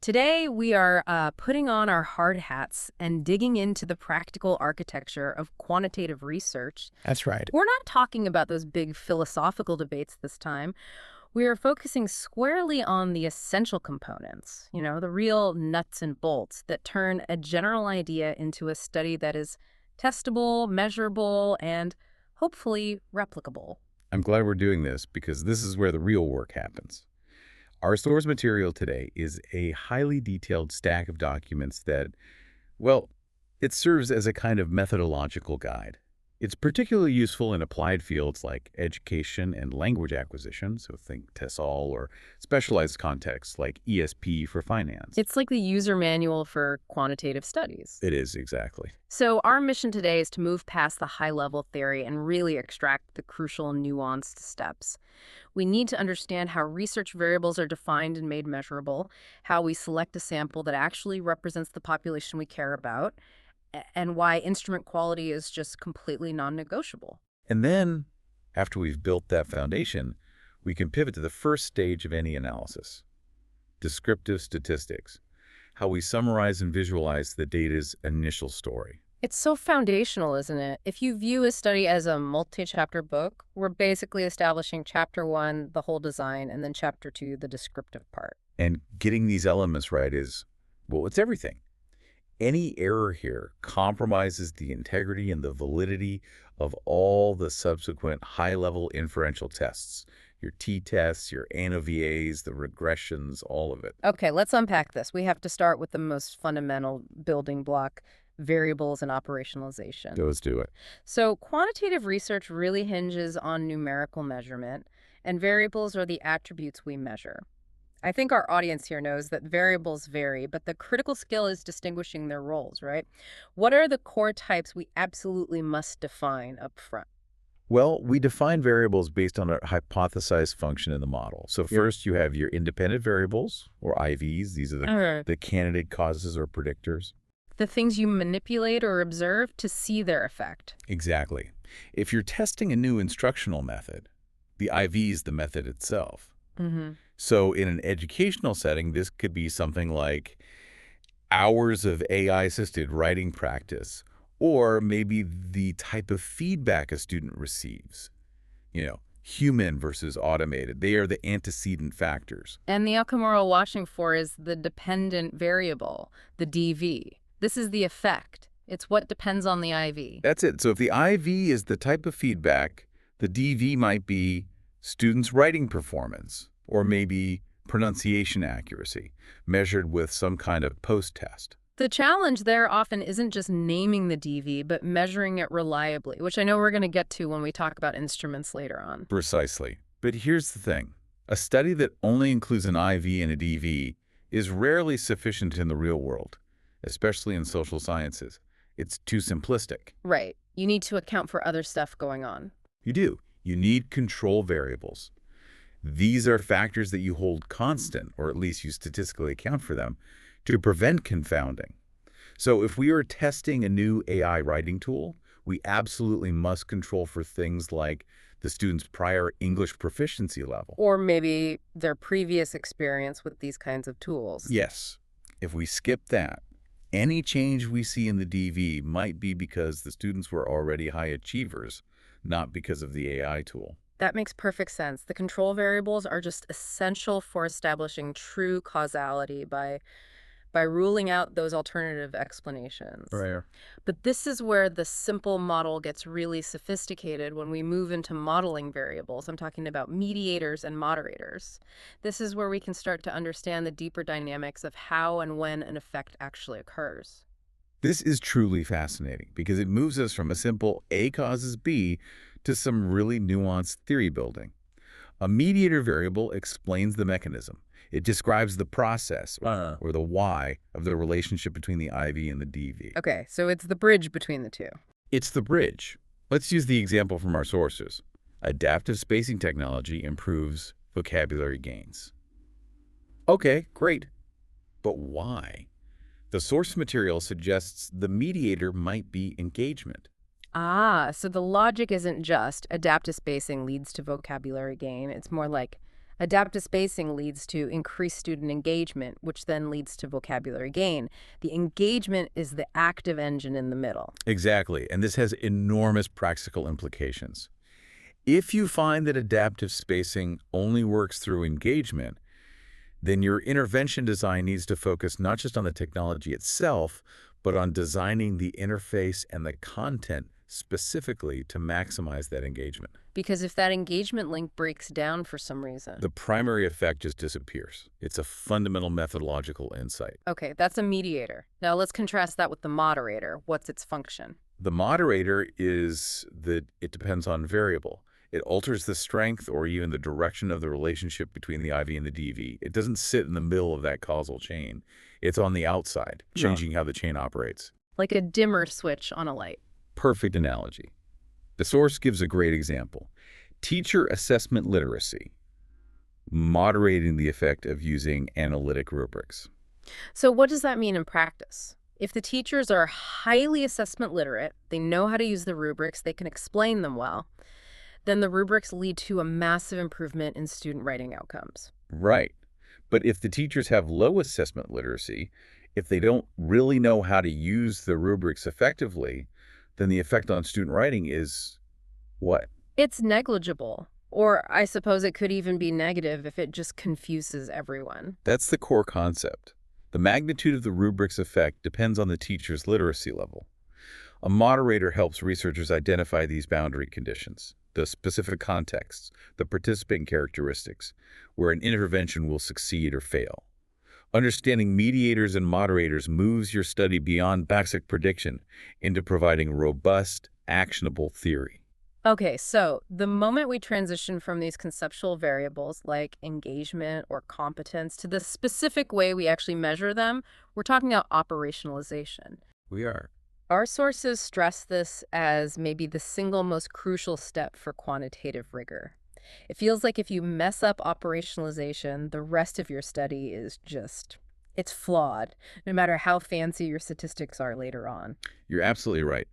Today, we are putting on our hard hats and digging into the practical architecture of quantitative research. That's right. We're not talking about those big philosophical debates this time. We are focusing squarely on the essential components, the real nuts and bolts that turn a general idea into a study that is testable, measurable, and hopefully replicable. I'm glad we're doing this because this is where the real work happens. Our source material today is a highly detailed stack of documents that, well, it serves as a kind of methodological guide. It's particularly useful in applied fields like education and language acquisition, so think TESOL, or specialized contexts like ESP for finance. It's like the user manual for quantitative studies. It is, exactly. So our mission today is to move past the high-level theory and really extract the crucial nuanced steps. We need to understand how research variables are defined and made measurable, how we select a sample that actually represents the population we care about, and why instrument quality is just completely non-negotiable. And then, after we've built that foundation, we can pivot to the first stage of any analysis, descriptive statistics, how we summarize and visualize the data's initial story. It's so foundational, isn't it? If you view a study as a multi-chapter book, we're basically establishing chapter 1, the whole design, and then chapter 2, the descriptive part. And getting these elements right is, well, it's everything. Any error here compromises the integrity and the validity of all the subsequent high-level inferential tests, your t-tests, your ANOVAs, the regressions, all of it. Okay, let's unpack this. We have to start with the most fundamental building block, variables and operationalization. Let's do it. So quantitative research really hinges on numerical measurement, and variables are the attributes we measure. I think our audience here knows that variables vary, but the critical skill is distinguishing their roles, right? What are the core types we absolutely must define up front? Well, we define variables based on a hypothesized function in the model. So first you have your independent variables, or IVs. These are the candidate causes or predictors. The things you manipulate or observe to see their effect. Exactly. If you're testing a new instructional method, the IV is the method itself. So in an educational setting, this could be something like hours of AI-assisted writing practice, or maybe the type of feedback a student receives. Human versus automated. They are the antecedent factors. And the outcome we're all watching for is the dependent variable, the DV. This is the effect. It's what depends on the IV. That's it. So if the IV is the type of feedback, the DV might be students' writing performance, or maybe pronunciation accuracy, measured with some kind of post-test. The challenge there often isn't just naming the DV, but measuring it reliably, which I know we're going to get to when we talk about instruments later on. Precisely. But here's the thing. A study that only includes an IV and a DV is rarely sufficient in the real world, especially in social sciences. It's too simplistic. Right. You need to account for other stuff going on. You do. You need control variables. These are factors that you hold constant, or at least you statistically account for them, to prevent confounding. So if we are testing a new AI writing tool, we absolutely must control for things like the student's prior English proficiency level. Or maybe their previous experience with these kinds of tools. Yes. If we skip that, any change we see in the DV might be because the students were already high achievers, not because of the AI tool. That makes perfect sense. The control variables are just essential for establishing true causality by ruling out those alternative explanations. Right. But this is where the simple model gets really sophisticated when we move into modeling variables. I'm talking about mediators and moderators. This is where we can start to understand the deeper dynamics of how and when an effect actually occurs. This is truly fascinating because it moves us from a simple A causes B to some really nuanced theory building. A mediator variable explains the mechanism. It describes the process, or the why, of the relationship between the IV and the DV. Okay, so it's the bridge between the two. It's the bridge. Let's use the example from our sources. Adaptive spacing technology improves vocabulary gains. Okay, great. But why? The source material suggests the mediator might be engagement. Ah, so the logic isn't just adaptive spacing leads to vocabulary gain. It's more like Adaptive spacing leads to increased student engagement, which then leads to vocabulary gain. The engagement is the active engine in the middle. Exactly, and this has enormous practical implications. If you find that adaptive spacing only works through engagement, then your intervention design needs to focus not just on the technology itself, but on designing the interface and the content specifically to maximize that engagement. Because if that engagement link breaks down for some reason. The primary effect just disappears. It's a fundamental methodological insight. Okay, that's a mediator. Now let's contrast that with the moderator. What's its function? The moderator is that it depends on variable. It alters the strength or even the direction of the relationship between the IV and the DV. It doesn't sit in the middle of that causal chain. It's on the outside, changing how the chain operates. Like a dimmer switch on a light. Perfect analogy. The source gives a great example. Teacher assessment literacy, moderating the effect of using analytic rubrics. So what does that mean in practice? If the teachers are highly assessment literate, they know how to use the rubrics, they can explain them well, then the rubrics lead to a massive improvement in student writing outcomes. Right. But if the teachers have low assessment literacy, if they don't really know how to use the rubrics effectively, then the effect on student writing is what? It's negligible. Or I suppose it could even be negative if it just confuses everyone. That's the core concept. The magnitude of the rubrics effect depends on the teacher's literacy level. A moderator helps researchers identify these boundary conditions, the specific contexts, the participant characteristics, where an intervention will succeed or fail. Understanding mediators and moderators moves your study beyond basic prediction into providing robust, actionable theory. Okay, so the moment we transition from these conceptual variables like engagement or competence to the specific way we actually measure them, we're talking about operationalization. We are. Our sources stress this as maybe the single most crucial step for quantitative rigor. It feels like if you mess up operationalization, the rest of your study is it's flawed, no matter how fancy your statistics are later on. You're absolutely right.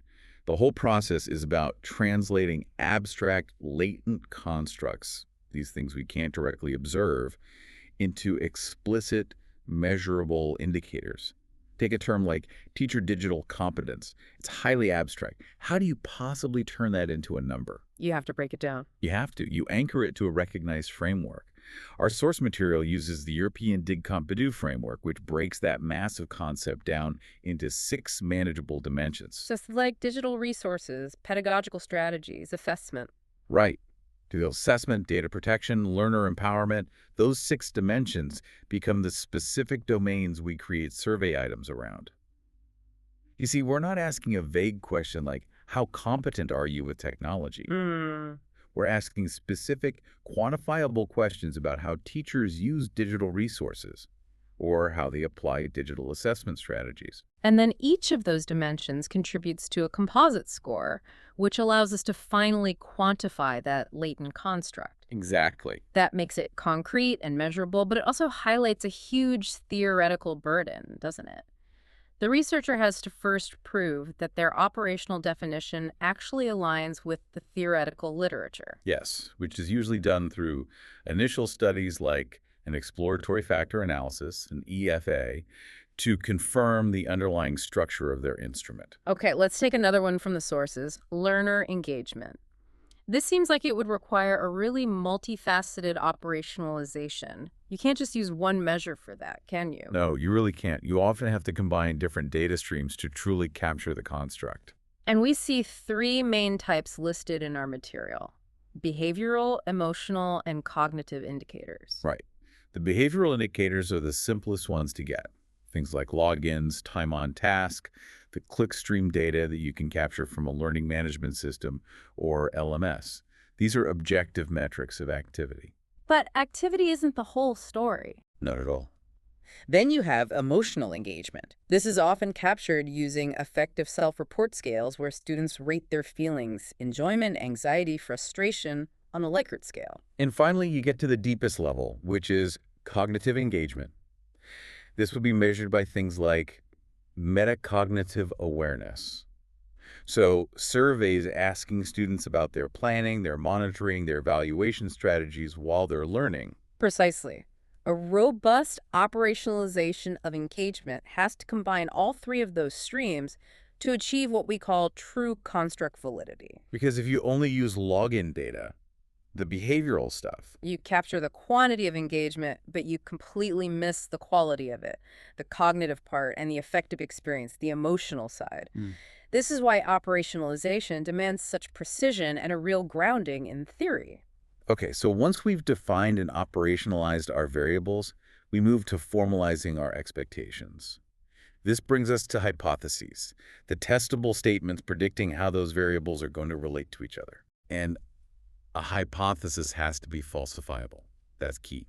The whole process is about translating abstract, latent constructs, these things we can't directly observe, into explicit, measurable indicators. Take a term like teacher digital competence. It's highly abstract. How do you possibly turn that into a number? You have to break it down. You have to. You anchor it to a recognized framework. Our source material uses the European DIGCOMP-DO framework, which breaks that massive concept down into 6 manageable dimensions. Just like digital resources, pedagogical strategies, assessment. Right. To the assessment, data protection, learner empowerment, those 6 dimensions become the specific domains we create survey items around. You see, we're not asking a vague question like, how competent are you with technology? We're asking specific, quantifiable questions about how teachers use digital resources or how they apply digital assessment strategies. And then each of those dimensions contributes to a composite score, which allows us to finally quantify that latent construct. Exactly. That makes it concrete and measurable, but it also highlights a huge theoretical burden, doesn't it? The researcher has to first prove that their operational definition actually aligns with the theoretical literature. Yes, which is usually done through initial studies like an exploratory factor analysis, an EFA, to confirm the underlying structure of their instrument. Okay, let's take another one from the sources, learner engagement. This seems like it would require a really multifaceted operationalization. You can't just use one measure for that, can you? No, you really can't. You often have to combine different data streams to truly capture the construct. And we see 3 main types listed in our material: behavioral, emotional, and cognitive indicators. Right. The behavioral indicators are the simplest ones to get. Things like logins, time on task, the clickstream data that you can capture from a learning management system or LMS. These are objective metrics of activity. But activity isn't the whole story. Not at all. Then you have emotional engagement. This is often captured using affective self-report scales where students rate their feelings, enjoyment, anxiety, frustration, on a Likert scale. And finally, you get to the deepest level, which is cognitive engagement. This would be measured by things like metacognitive awareness. So surveys asking students about their planning, their monitoring, their evaluation strategies while they're learning. Precisely. A robust operationalization of engagement has to combine all three of those streams to achieve what we call true construct validity. Because if you only use login data, the behavioral stuff, You capture the quantity of engagement, but you completely miss the quality of it, the cognitive part and the affective experience, the emotional side. This is why operationalization demands such precision and a real grounding in theory. Okay, so once we've defined and operationalized our variables, we move to formalizing our expectations. This brings us to hypotheses, the testable statements predicting how those variables are going to relate to each other. And a hypothesis has to be falsifiable. That's key.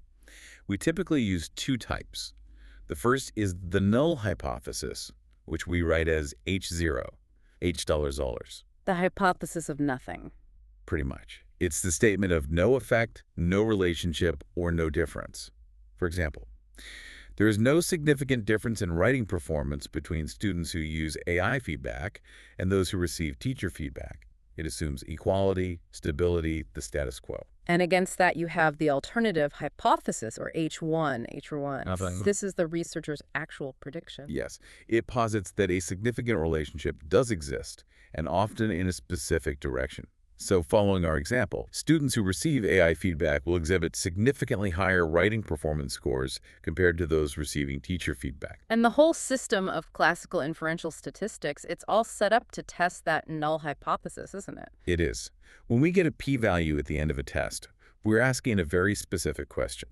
We typically use two types. The first is the null hypothesis, which we write as H0, H dollars. The hypothesis of nothing. Pretty much. It's the statement of no effect, no relationship, or no difference. For example, there is no significant difference in writing performance between students who use AI feedback and those who receive teacher feedback. It assumes equality, stability, the status quo. And against that, you have the alternative hypothesis, or H1. Nothing. This is the researcher's actual prediction. Yes, it posits that a significant relationship does exist, and often in a specific direction. So following our example, students who receive AI feedback will exhibit significantly higher writing performance scores compared to those receiving teacher feedback. And the whole system of classical inferential statistics, it's all set up to test that null hypothesis, isn't it? It is. When we get a p-value at the end of a test, we're asking a very specific question.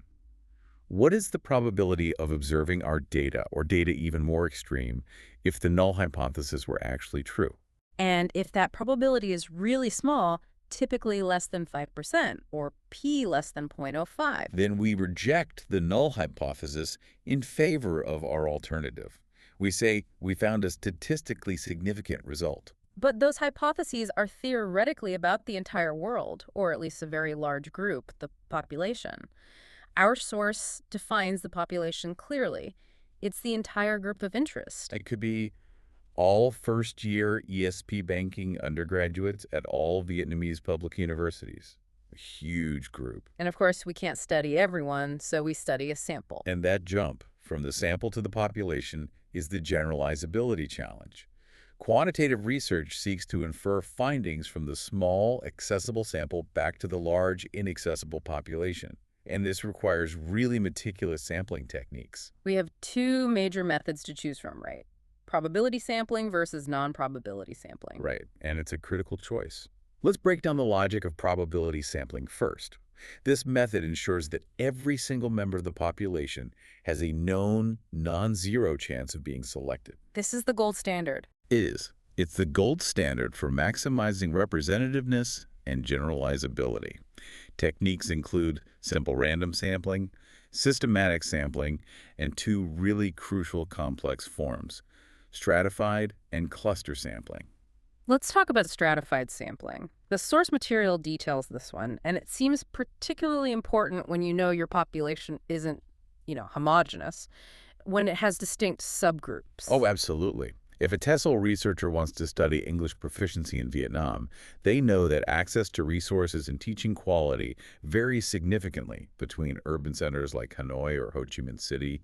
What is the probability of observing our data, or data even more extreme, if the null hypothesis were actually true? And if that probability is really small, typically less than 5%, or p less than 0.05. Then we reject the null hypothesis in favor of our alternative. We say we found a statistically significant result. But those hypotheses are theoretically about the entire world, or at least a very large group, the population. Our source defines the population clearly. It's the entire group of interest. It could be all first-year ESP banking undergraduates at all Vietnamese public universities. A huge group. And of course, we can't study everyone, so we study a sample. And that jump from the sample to the population is the generalizability challenge. Quantitative research seeks to infer findings from the small, accessible sample back to the large, inaccessible population. And this requires really meticulous sampling techniques. We have two major methods to choose from, right? Probability sampling versus non-probability sampling. Right, and it's a critical choice. Let's break down the logic of probability sampling first. This method ensures that every single member of the population has a known, non-zero chance of being selected. This is the gold standard. It is. It's the gold standard for maximizing representativeness and generalizability. Techniques include simple random sampling, systematic sampling, and two really crucial complex forms: stratified and cluster sampling. Let's talk about stratified sampling. The source material details this one, and it seems particularly important when you know your population isn't, homogeneous, when it has distinct subgroups. Oh, absolutely. If a TESOL researcher wants to study English proficiency in Vietnam, they know that access to resources and teaching quality varies significantly between urban centers like Hanoi or Ho Chi Minh City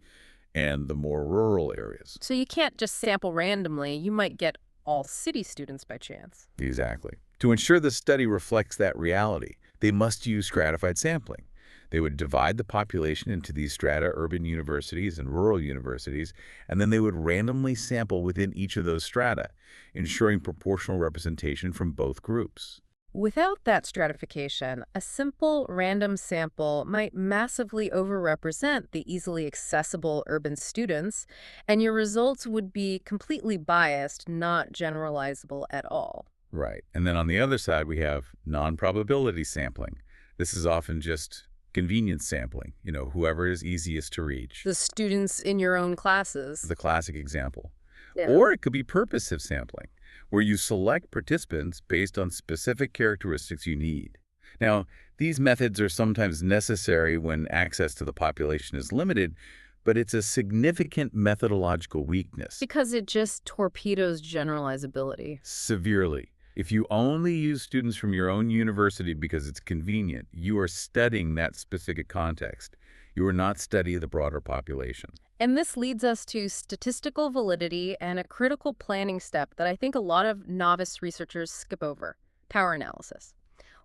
and the more rural areas. So you can't just sample randomly. You might get all city students by chance. Exactly. To ensure the study reflects that reality, they must use stratified sampling. They would divide the population into these strata, urban universities and rural universities, and then they would randomly sample within each of those strata, ensuring proportional representation from both groups. Without that stratification, a simple random sample might massively overrepresent the easily accessible urban students, and your results would be completely biased, not generalizable at all. Right. And then on the other side, we have non-probability sampling. This is often just convenience sampling, whoever is easiest to reach. The students in your own classes. The classic example. Yeah. Or it could be purposive sampling, where you select participants based on specific characteristics you need. Now, these methods are sometimes necessary when access to the population is limited, but it's a significant methodological weakness. Because it just torpedoes generalizability. Severely. If you only use students from your own university because it's convenient, you are studying that specific context. You are not studying the broader population. And this leads us to statistical validity and a critical planning step that I think a lot of novice researchers skip over: power analysis.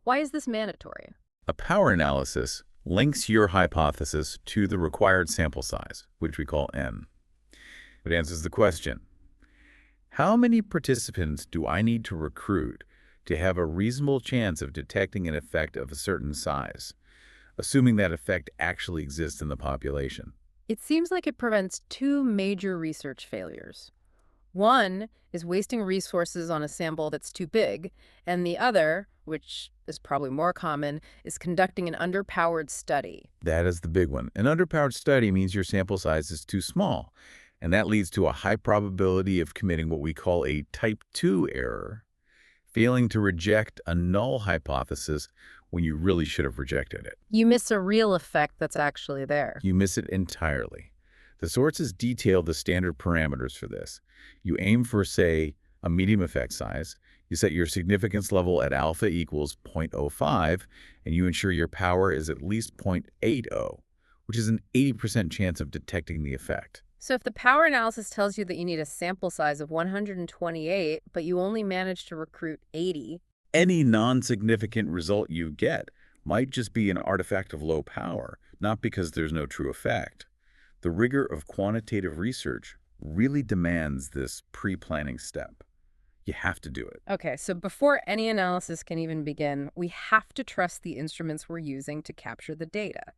Why is this mandatory? A power analysis links your hypothesis to the required sample size, which we call N. It answers the question, how many participants do I need to recruit to have a reasonable chance of detecting an effect of a certain size, assuming that effect actually exists in the population? It seems like it prevents two major research failures. One is wasting resources on a sample that's too big, and the other, which is probably more common, is conducting an underpowered study. That is the big one. An underpowered study means your sample size is too small, and that leads to a high probability of committing what we call a type 2 error, failing to reject a null hypothesis when you really should have rejected it. You miss a real effect that's actually there. You miss it entirely. The sources detail the standard parameters for this. You aim for, say, a medium effect size. You set your significance level at alpha equals 0.05, and you ensure your power is at least 0.80, which is an 80% chance of detecting the effect. So if the power analysis tells you that you need a sample size of 128, but you only manage to recruit 80, any non-significant result you get might just be an artifact of low power, not because there's no true effect. The rigor of quantitative research really demands this pre-planning step. You have to do it. Okay, so before any analysis can even begin, we have to trust the instruments we're using to capture the data.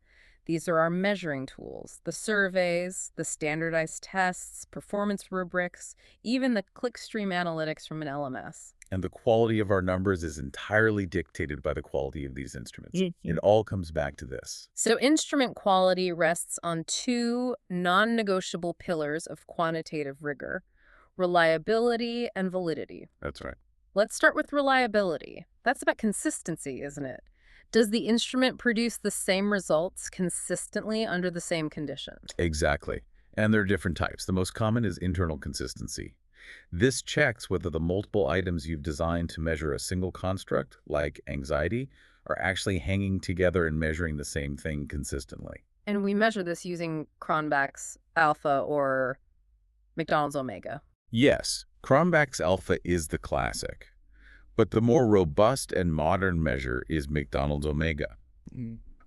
These are our measuring tools, the surveys, the standardized tests, performance rubrics, even the clickstream analytics from an LMS. And the quality of our numbers is entirely dictated by the quality of these instruments. It all comes back to this. So instrument quality rests on two non-negotiable pillars of quantitative rigor: reliability and validity. That's right. Let's start with reliability. That's about consistency, isn't it? Does the instrument produce the same results consistently under the same conditions? Exactly. And there are different types. The most common is internal consistency. This checks whether the multiple items you've designed to measure a single construct, like anxiety, are actually hanging together and measuring the same thing consistently. And we measure this using Cronbach's alpha or McDonald's omega. Yes, Cronbach's alpha is the classic. But the more robust and modern measure is McDonald's omega.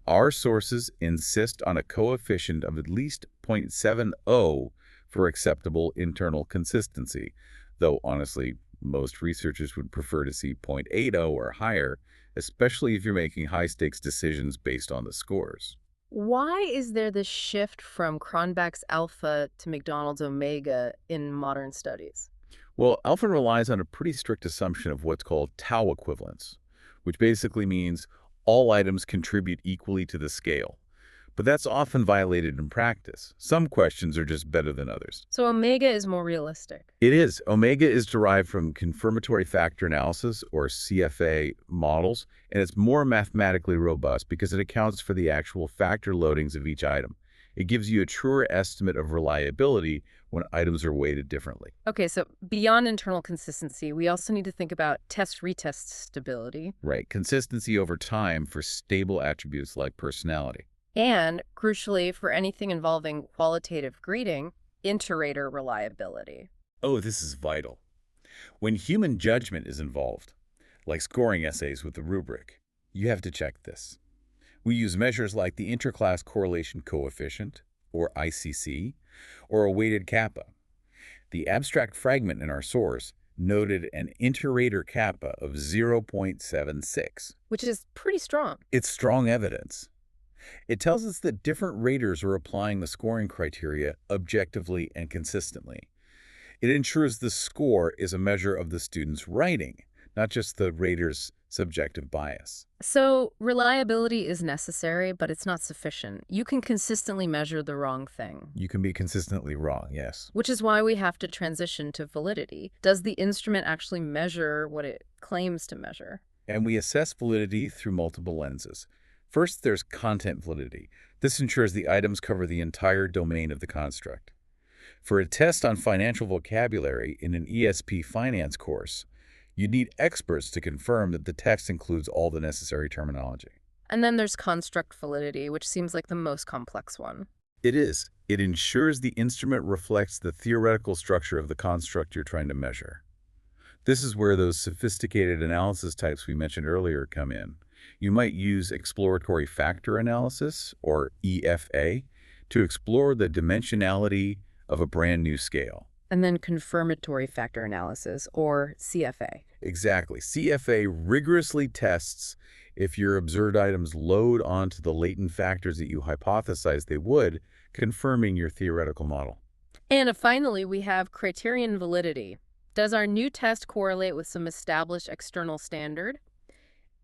Our sources insist on a coefficient of at least 0.70 for acceptable internal consistency, though honestly, most researchers would prefer to see 0.80 or higher, especially if you're making high-stakes decisions based on the scores. Why is there this shift from Cronbach's alpha to McDonald's omega in modern studies? Well, alpha relies on a pretty strict assumption of what's called tau equivalence, which basically means all items contribute equally to the scale. But that's often violated in practice. Some questions are just better than others. So omega is more realistic. It is. Omega is derived from confirmatory factor analysis, or CFA, models, and it's more mathematically robust because it accounts for the actual factor loadings of each item. It gives you a truer estimate of reliability when items are weighted differently. Okay, so beyond internal consistency, we also need to think about test-retest stability. Right. Consistency over time for stable attributes like personality. And, crucially, for anything involving qualitative grading, inter-rater reliability. Oh, this is vital. When human judgment is involved, like scoring essays with the rubric, you have to check this. We use measures like the interclass correlation coefficient, or ICC, or a weighted kappa. The abstract fragment in our source noted an inter-rater kappa of 0.76. Which is pretty strong. It's strong evidence. It tells us that different raters are applying the scoring criteria objectively and consistently. It ensures the score is a measure of the student's writing, not just the rater's subjective bias. So reliability is necessary, but it's not sufficient. You can consistently measure the wrong thing. You can be consistently wrong, yes. Which is why we have to transition to validity. Does the instrument actually measure what it claims to measure? And we assess validity through multiple lenses. First, there's content validity. This ensures the items cover the entire domain of the construct. For a test on financial vocabulary in an ESP finance course, you need experts to confirm that the text includes all the necessary terminology. And then there's construct validity, which seems like the most complex one. It is. It ensures the instrument reflects the theoretical structure of the construct you're trying to measure. This is where those sophisticated analysis types we mentioned earlier come in. You might use exploratory factor analysis, or EFA, to explore the dimensionality of a brand new scale. And then confirmatory factor analysis, or CFA. Exactly. CFA rigorously tests if your observed items load onto the latent factors that you hypothesized they would, confirming your theoretical model. And finally, we have criterion validity. Does our new test correlate with some established external standard?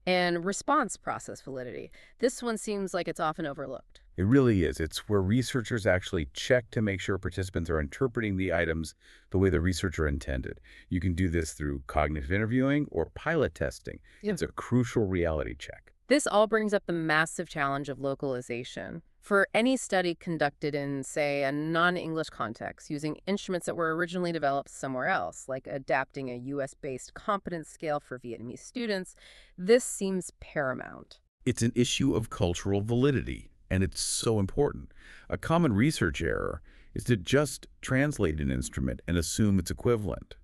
And response process validity. This one seems like it's often overlooked. It really is. It's where researchers actually check to make sure participants are interpreting the items the way the researcher intended. You can do this through cognitive interviewing or pilot testing. Yeah. It's a crucial reality check. This all brings up the massive challenge of localization. For any study conducted in, say, a non-English context using instruments that were originally developed somewhere else, like adapting a US-based competence scale for Vietnamese students, this seems paramount. It's an issue of cultural validity, and it's so important. A common research error is to just translate an instrument and assume it's equivalent.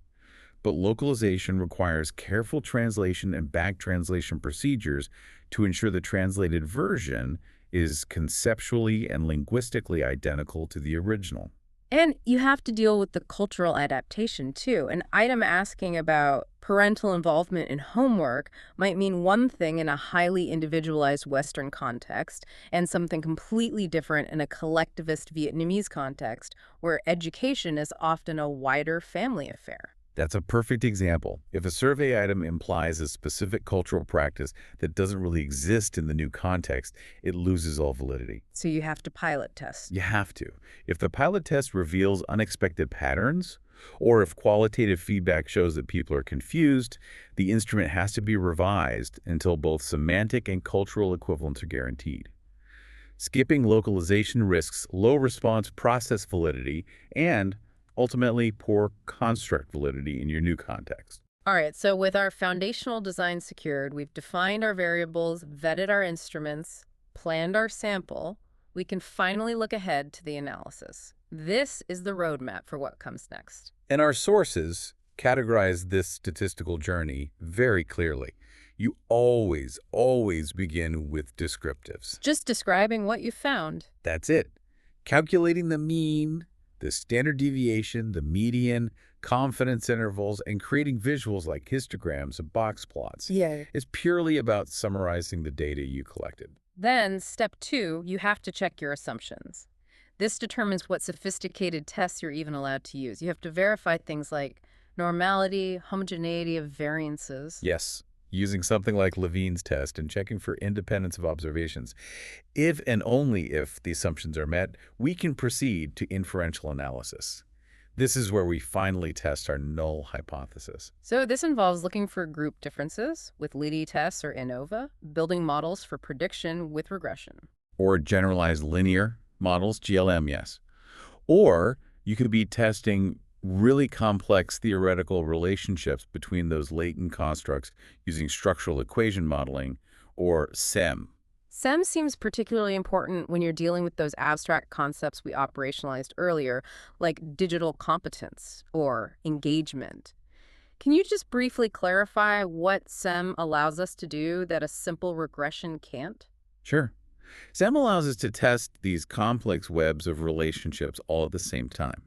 But localization requires careful translation and back translation procedures to ensure the translated version is conceptually and linguistically identical to the original. And you have to deal with the cultural adaptation, too. An item asking about parental involvement in homework might mean one thing in a highly individualized Western context and something completely different in a collectivist Vietnamese context where education is often a wider family affair. That's a perfect example. If a survey item implies a specific cultural practice that doesn't really exist in the new context, it loses all validity. So you have to pilot test. You have to. If the pilot test reveals unexpected patterns, or if qualitative feedback shows that people are confused, the instrument has to be revised until both semantic and cultural equivalents are guaranteed. Skipping localization risks low response process validity and ultimately poor construct validity in your new context. All right, so with our foundational design secured, we've defined our variables, vetted our instruments, planned our sample, we can finally look ahead to the analysis. This is the roadmap for what comes next. And our sources categorize this statistical journey very clearly. You always begin with descriptives. Just describing what you found. That's it. Calculating the mean, the standard deviation, the median, confidence intervals, and creating visuals like histograms and box plots is purely about summarizing the data you collected. Then, step 2, you have to check your assumptions. This determines what sophisticated tests you're even allowed to use. You have to verify things like normality, homogeneity of variances. Yes, using something like Levine's test and checking for independence of observations. If and only if the assumptions are met, we can proceed to inferential analysis. This is where we finally test our null hypothesis. So this involves looking for group differences with Liddy tests or ANOVA, building models for prediction with regression. Or generalized linear models, GLM, yes. Or you could be testing really complex theoretical relationships between those latent constructs using structural equation modeling, or SEM. SEM seems particularly important when you're dealing with those abstract concepts we operationalized earlier, like digital competence or engagement. Can you just briefly clarify what SEM allows us to do that a simple regression can't? Sure. SEM allows us to test these complex webs of relationships all at the same time.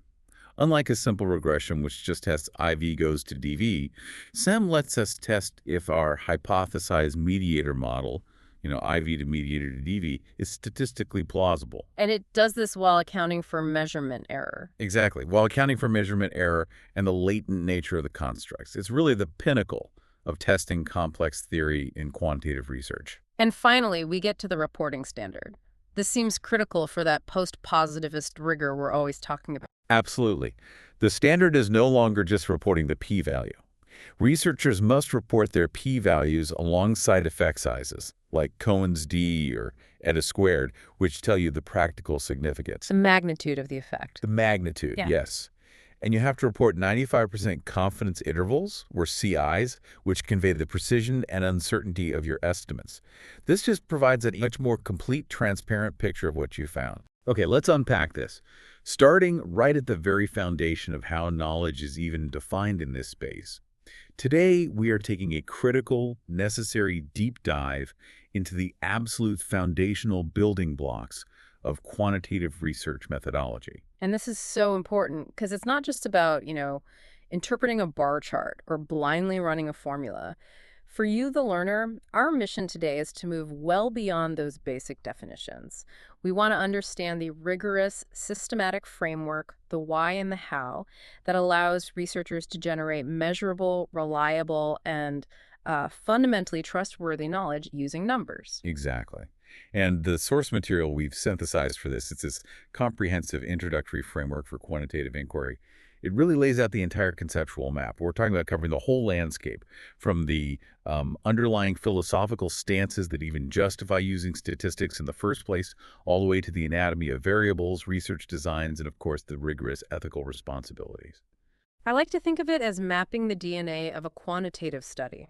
Unlike a simple regression, which just tests IV goes to DV, SEM lets us test if our hypothesized mediator model, IV to mediator to DV, is statistically plausible. And it does this while accounting for measurement error. Exactly, while accounting for measurement error and the latent nature of the constructs. It's really the pinnacle of testing complex theory in quantitative research. And finally, we get to the reporting standard. This seems critical for that post-positivist rigor we're always talking about. Absolutely. The standard is no longer just reporting the p-value. Researchers must report their p-values alongside effect sizes, like Cohen's d or eta squared, which tell you the practical significance. The magnitude of the effect. The magnitude, Yeah. yes. And you have to report 95% confidence intervals, or CIs, which convey the precision and uncertainty of your estimates. This just provides a much more complete, transparent picture of what you found. Okay, let's unpack this. Starting right at the very foundation of how knowledge is even defined in this space. Today, we are taking a critical, necessary deep dive into the absolute foundational building blocks of quantitative research methodology. And this is so important because it's not just about, interpreting a bar chart or blindly running a formula. For you, the learner, our mission today is to move well beyond those basic definitions. We want to understand the rigorous, systematic framework, the why and the how, that allows researchers to generate measurable, reliable, and fundamentally trustworthy knowledge using numbers. Exactly. And the source material we've synthesized for this, it's this comprehensive introductory framework for quantitative inquiry. It really lays out the entire conceptual map. We're talking about covering the whole landscape, from the underlying philosophical stances that even justify using statistics in the first place, all the way to the anatomy of variables, research designs, and of course the rigorous ethical responsibilities. I like to think of it as mapping the DNA of a quantitative study.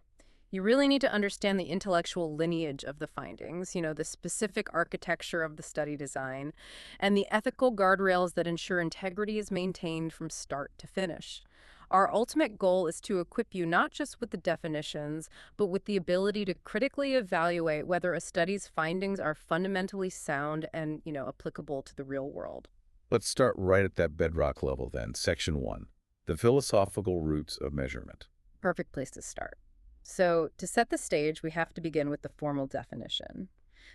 You really need to understand the intellectual lineage of the findings, the specific architecture of the study design, and the ethical guardrails that ensure integrity is maintained from start to finish. Our ultimate goal is to equip you not just with the definitions, but with the ability to critically evaluate whether a study's findings are fundamentally sound and, applicable to the real world. Let's start right at that bedrock level then, Section 1, the philosophical roots of measurement. Perfect place to start. So, to set the stage, we have to begin with the formal definition.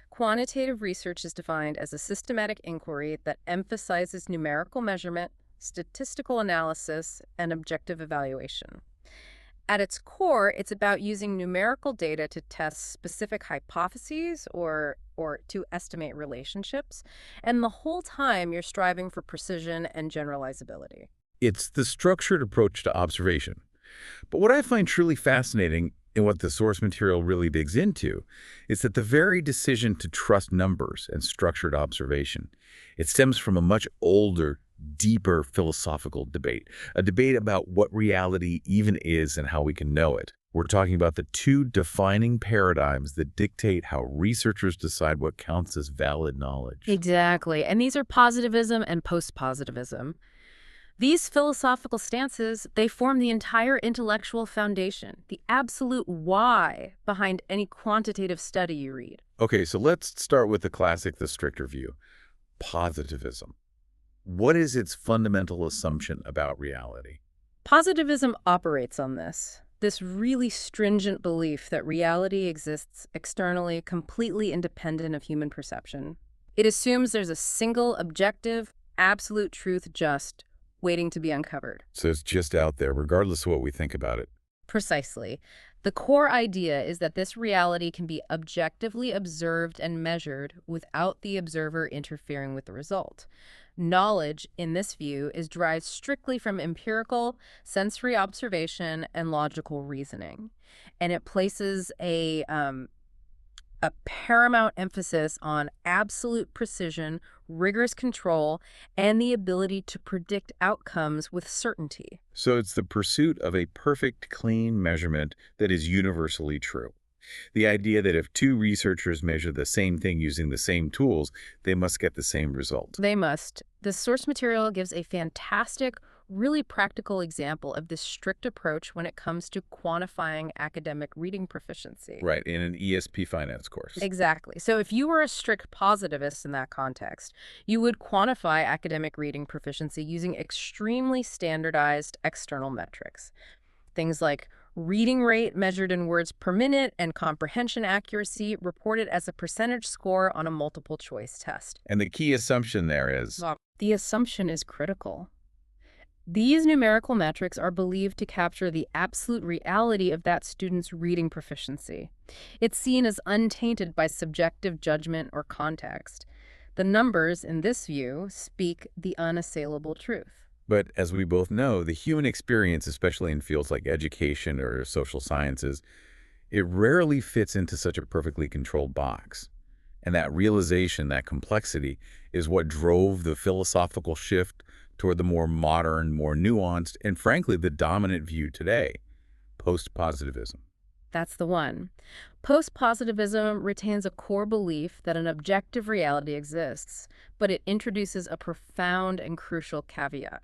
Quantitative research is defined as a systematic inquiry that emphasizes numerical measurement, statistical analysis, and objective evaluation. At its core, it's about using numerical data to test specific hypotheses or to estimate relationships, and the whole time you're striving for precision and generalizability. It's the structured approach to observation. But what I find truly fascinating in what the source material really digs into is that the very decision to trust numbers and structured observation, it stems from a much older, deeper philosophical debate, a debate about what reality even is and how we can know it. We're talking about the two defining paradigms that dictate how researchers decide what counts as valid knowledge. Exactly. And these are positivism and post-positivism. These philosophical stances, they form the entire intellectual foundation, the absolute why behind any quantitative study you read. Okay, so let's start with the classic, the stricter view, positivism. What is its fundamental assumption about reality? Positivism operates on this really stringent belief that reality exists externally, completely independent of human perception. It assumes there's a single, objective, absolute truth just waiting to be uncovered. So it's just out there, regardless of what we think about it. Precisely. The core idea is that this reality can be objectively observed and measured without the observer interfering with the result. Knowledge, in this view, is derived strictly from empirical, sensory observation and logical reasoning. And it places a paramount emphasis on absolute precision, rigorous control, and the ability to predict outcomes with certainty. So it's the pursuit of a perfect, clean measurement that is universally true. The idea that if two researchers measure the same thing using the same tools, they must get the same result. They must. The source material gives a fantastic, really practical example of this strict approach when it comes to quantifying academic reading proficiency. Right, in an ESP finance course. Exactly. So if you were a strict positivist in that context, you would quantify academic reading proficiency using extremely standardized external metrics. Things like reading rate measured in words per minute and comprehension accuracy reported as a percentage score on a multiple choice test. And the key assumption there is... The assumption is critical. These numerical metrics are believed to capture the absolute reality of that student's reading proficiency. It's seen as untainted by subjective judgment or context. The numbers, in this view, speak the unassailable truth. But as we both know, the human experience, especially in fields like education or social sciences, it rarely fits into such a perfectly controlled box. And that realization, that complexity, is what drove the philosophical shift toward the more modern, more nuanced, and frankly, the dominant view today, post-positivism. That's the one. Post-positivism retains a core belief that an objective reality exists, but it introduces a profound and crucial caveat.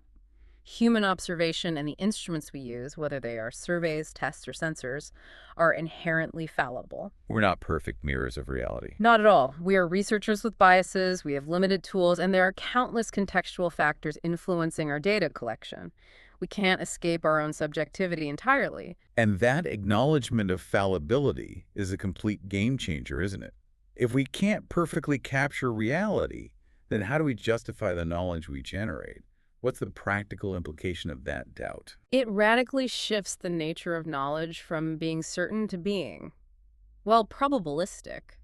Human observation and the instruments we use, whether they are surveys, tests, or sensors, are inherently fallible. We're not perfect mirrors of reality. Not at all. We are researchers with biases, we have limited tools, and there are countless contextual factors influencing our data collection. We can't escape our own subjectivity entirely. And that acknowledgement of fallibility is a complete game changer, isn't it? If we can't perfectly capture reality, then how do we justify the knowledge we generate? What's the practical implication of that doubt? It radically shifts the nature of knowledge from being certain to being, well, probabilistic.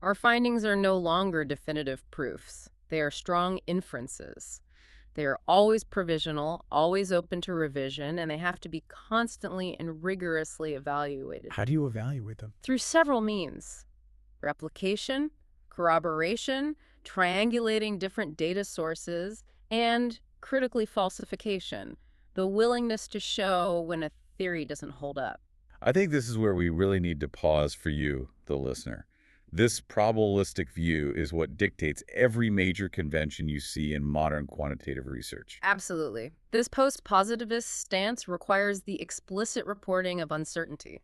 Our findings are no longer definitive proofs. They are strong inferences. They are always provisional, always open to revision, and they have to be constantly and rigorously evaluated. How do you evaluate them? Through several means: replication, corroboration, triangulating different data sources, and critically falsification, the willingness to show when a theory doesn't hold up. I think this is where we really need to pause for you, the listener. This probabilistic view is what dictates every major convention you see in modern quantitative research. Absolutely. This post-positivist stance requires the explicit reporting of uncertainty.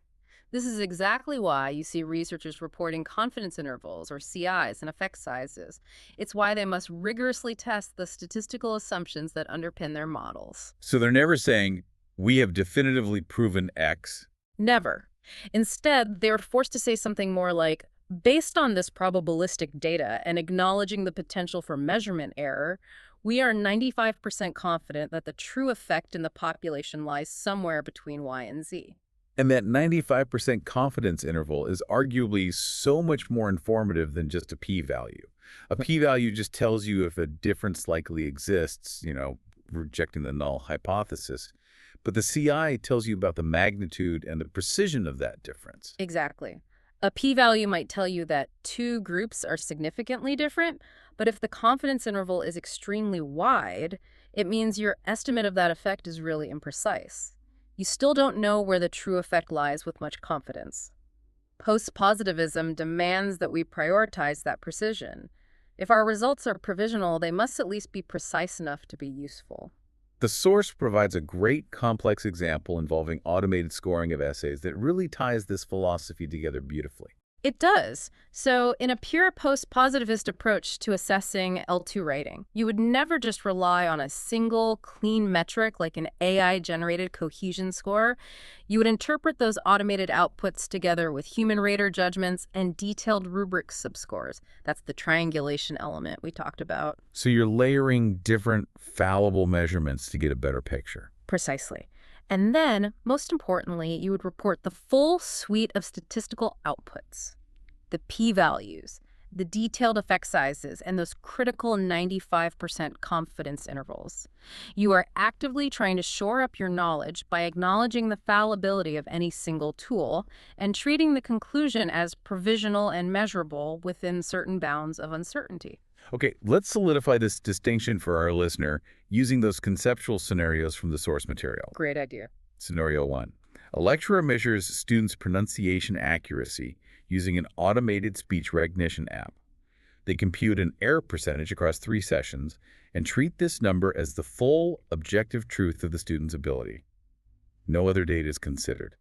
This is exactly why you see researchers reporting confidence intervals, or CIs, and effect sizes. It's why they must rigorously test the statistical assumptions that underpin their models. So they're never saying, we have definitively proven X. Never. Instead, they are forced to say something more like, based on this probabilistic data and acknowledging the potential for measurement error, we are 95% confident that the true effect in the population lies somewhere between Y and Z. And that 95% confidence interval is arguably so much more informative than just a p-value. A p-value just tells you if a difference likely exists, rejecting the null hypothesis. But the CI tells you about the magnitude and the precision of that difference. Exactly. A p-value might tell you that two groups are significantly different, but if the confidence interval is extremely wide, it means your estimate of that effect is really imprecise. You still don't know where the true effect lies with much confidence. Post-positivism demands that we prioritize that precision. If our results are provisional, they must at least be precise enough to be useful. The source provides a great complex example involving automated scoring of essays that really ties this philosophy together beautifully. It does. So in a pure post-positivist approach to assessing L2 writing, you would never just rely on a single, clean metric like an AI-generated cohesion score. You would interpret those automated outputs together with human rater judgments and detailed rubric subscores. That's the triangulation element we talked about. So you're layering different fallible measurements to get a better picture. Precisely. And then, most importantly, you would report the full suite of statistical outputs. The p-values, the detailed effect sizes, and those critical 95% confidence intervals. You are actively trying to shore up your knowledge by acknowledging the fallibility of any single tool and treating the conclusion as provisional and measurable within certain bounds of uncertainty. Okay, let's solidify this distinction for our listener using those conceptual scenarios from the source material. Great idea. Scenario 1. A lecturer measures students' pronunciation accuracy using an automated speech recognition app. They compute an error percentage across 3 sessions and treat this number as the full objective truth of the student's ability. No other data is considered.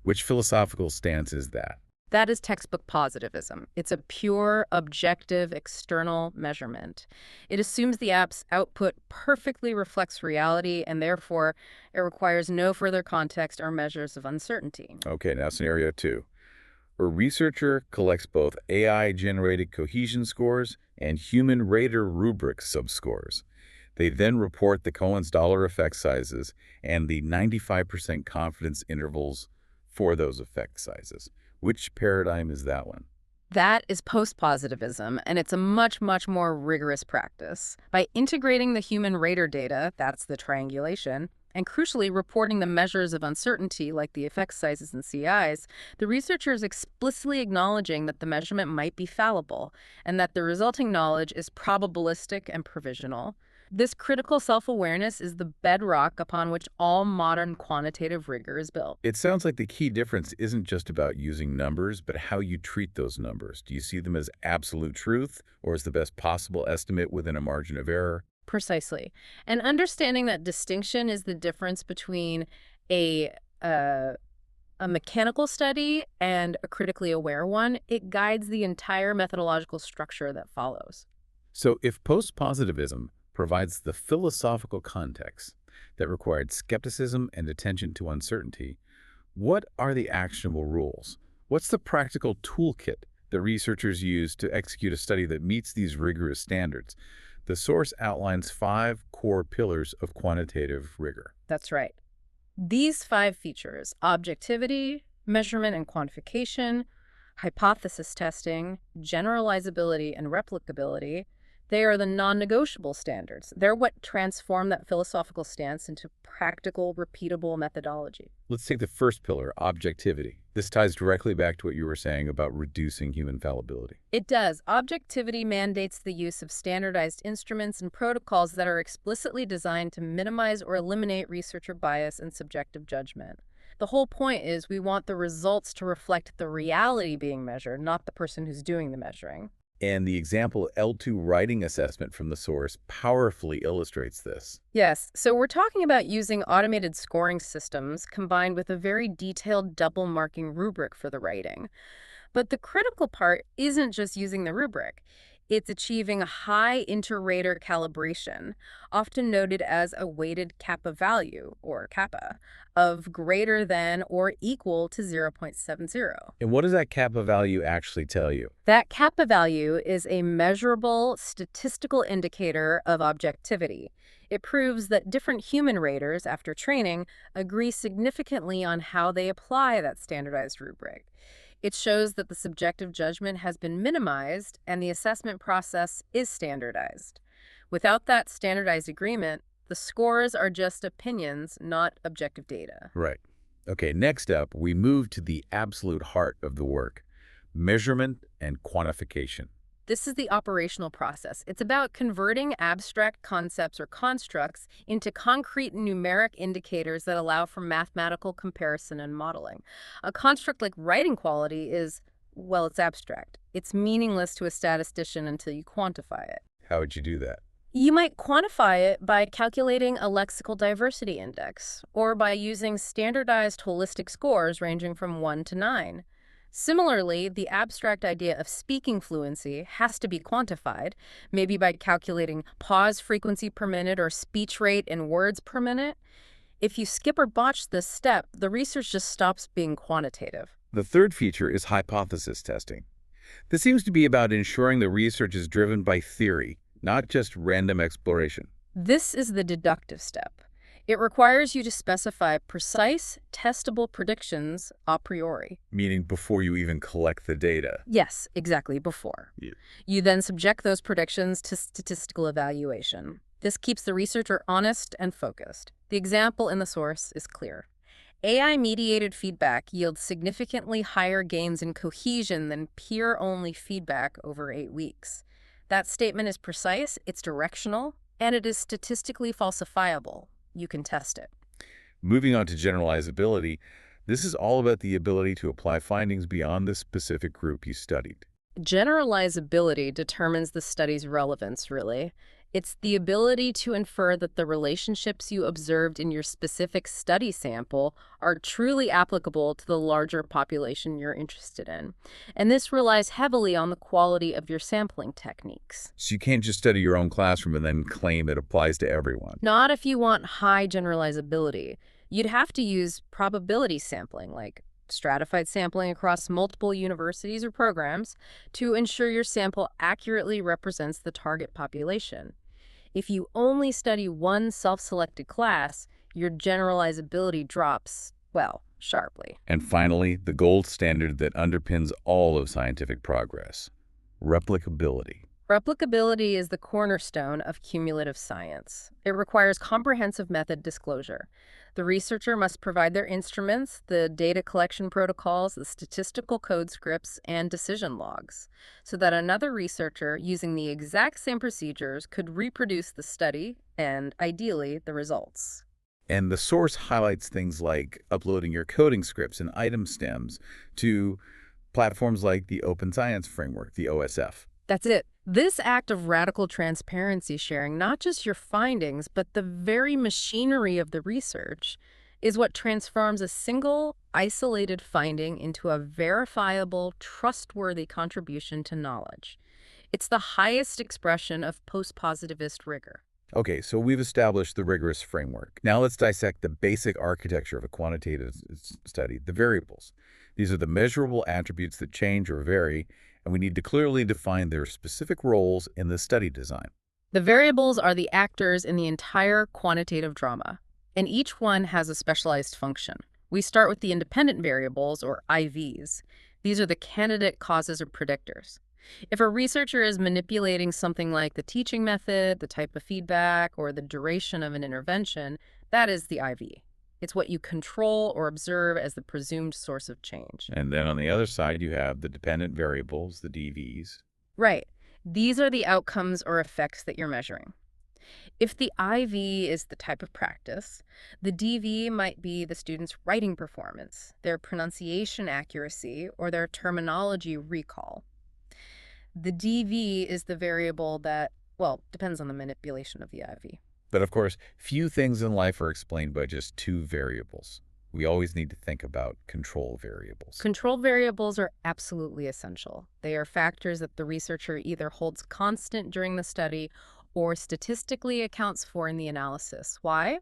Which philosophical stance is that? That is textbook positivism. It's a pure, objective, external measurement. It assumes the app's output perfectly reflects reality, and therefore it requires no further context or measures of uncertainty. Okay, now scenario 2. A researcher collects both AI-generated cohesion scores and human rater rubric subscores. They then report the Cohen's dollar effect sizes and the 95% confidence intervals for those effect sizes. Which paradigm is that one? That is post-positivism, and it's a much, much more rigorous practice. By integrating the human rater data, that's the triangulation, and crucially reporting the measures of uncertainty like the effect sizes and CIs, the researcher is explicitly acknowledging that the measurement might be fallible and that the resulting knowledge is probabilistic and provisional. This critical self-awareness is the bedrock upon which all modern quantitative rigor is built. It sounds like the key difference isn't just about using numbers, but how you treat those numbers. Do you see them as absolute truth or as the best possible estimate within a margin of error? Precisely. And understanding that distinction is the difference between a uh, a mechanical study and a critically aware one. It guides the entire methodological structure that follows. So if postpositivism provides the philosophical context that required skepticism and attention to uncertainty, what are the actionable rules? What's the practical toolkit that researchers use to execute a study that meets these rigorous standards? The source outlines 5 core pillars of quantitative rigor. That's right. These 5 features, objectivity, measurement and quantification, hypothesis testing, generalizability and replicability, they are the non-negotiable standards. They're what transform that philosophical stance into practical, repeatable methodology. Let's take the first pillar, objectivity. This ties directly back to what you were saying about reducing human fallibility. It does. Objectivity mandates the use of standardized instruments and protocols that are explicitly designed to minimize or eliminate researcher bias and subjective judgment. The whole point is we want the results to reflect the reality being measured, not the person who's doing the measuring. And the example L2 writing assessment from the source powerfully illustrates this. Yes, so we're talking about using automated scoring systems combined with a very detailed double marking rubric for the writing. But the critical part isn't just using the rubric. It's achieving a high inter-rater calibration, often noted as a weighted kappa value, or kappa, of greater than or equal to 0.70. And what does that kappa value actually tell you? That kappa value is a measurable statistical indicator of objectivity. It proves that different human raters, after training, agree significantly on how they apply that standardized rubric. It shows that the subjective judgment has been minimized and the assessment process is standardized. Without that standardized agreement, the scores are just opinions, not objective data. Right. Okay, next up, we move to the absolute heart of the work, measurement and quantification. This is the operational process. It's about converting abstract concepts or constructs into concrete numeric indicators that allow for mathematical comparison and modeling. A construct like writing quality is, well, it's abstract. It's meaningless to a statistician until you quantify it. How would you do that? You might quantify it by calculating a lexical diversity index, or by using standardized holistic scores ranging from 1 to 9. Similarly, the abstract idea of speaking fluency has to be quantified, maybe by calculating pause frequency per minute or speech rate in words per minute. If you skip or botch this step, the research just stops being quantitative. The third feature is hypothesis testing. This seems to be about ensuring the research is driven by theory, not just random exploration. This is the deductive step. It requires you to specify precise, testable predictions a priori. Meaning before you even collect the data. Yes, exactly, before. Yeah. You then subject those predictions to statistical evaluation. This keeps the researcher honest and focused. The example in the source is clear. AI-mediated feedback yields significantly higher gains in cohesion than peer-only feedback over 8 weeks. That statement is precise, it's directional, and it is statistically falsifiable. You can test it. Moving on to generalizability, this is all about the ability to apply findings beyond the specific group you studied. Generalizability determines the study's relevance, really. It's the ability to infer that the relationships you observed in your specific study sample are truly applicable to the larger population you're interested in. And this relies heavily on the quality of your sampling techniques. So you can't just study your own classroom and then claim it applies to everyone. Not if you want high generalizability. You'd have to use probability sampling, like stratified sampling across multiple universities or programs, to ensure your sample accurately represents the target population. If you only study one self-selected class, your generalizability drops, well, sharply. And finally, the gold standard that underpins all of scientific progress, replicability. Replicability is the cornerstone of cumulative science. It requires comprehensive method disclosure. The researcher must provide their instruments, the data collection protocols, the statistical code scripts, and decision logs, so that another researcher using the exact same procedures could reproduce the study and, ideally, the results. And the source highlights things like uploading your coding scripts and item stems to platforms like the Open Science Framework, the OSF. That's it. This act of radical transparency, sharing not just your findings, but the very machinery of the research, is what transforms a single, isolated finding into a verifiable, trustworthy contribution to knowledge. It's the highest expression of post-positivist rigor. Okay, so we've established the rigorous framework. Now let's dissect the basic architecture of a quantitative study, the variables. These are the measurable attributes that change or vary, and we need to clearly define their specific roles in the study design. The variables are the actors in the entire quantitative drama, and each one has a specialized function. We start with the independent variables, or IVs. These are the candidate causes or predictors. If a researcher is manipulating something like the teaching method, the type of feedback, or the duration of an intervention, that is the IV. It's what you control or observe as the presumed source of change. And then on the other side, you have the dependent variables, the DVs. Right. These are the outcomes or effects that you're measuring. If the IV is the type of practice, the DV might be the student's writing performance, their pronunciation accuracy, or their terminology recall. The DV is the variable that, well, depends on the manipulation of the IV. But of course, few things in life are explained by just two variables. We always need to think about control variables. Control variables are absolutely essential. They are factors that the researcher either holds constant during the study or statistically accounts for in the analysis. Why?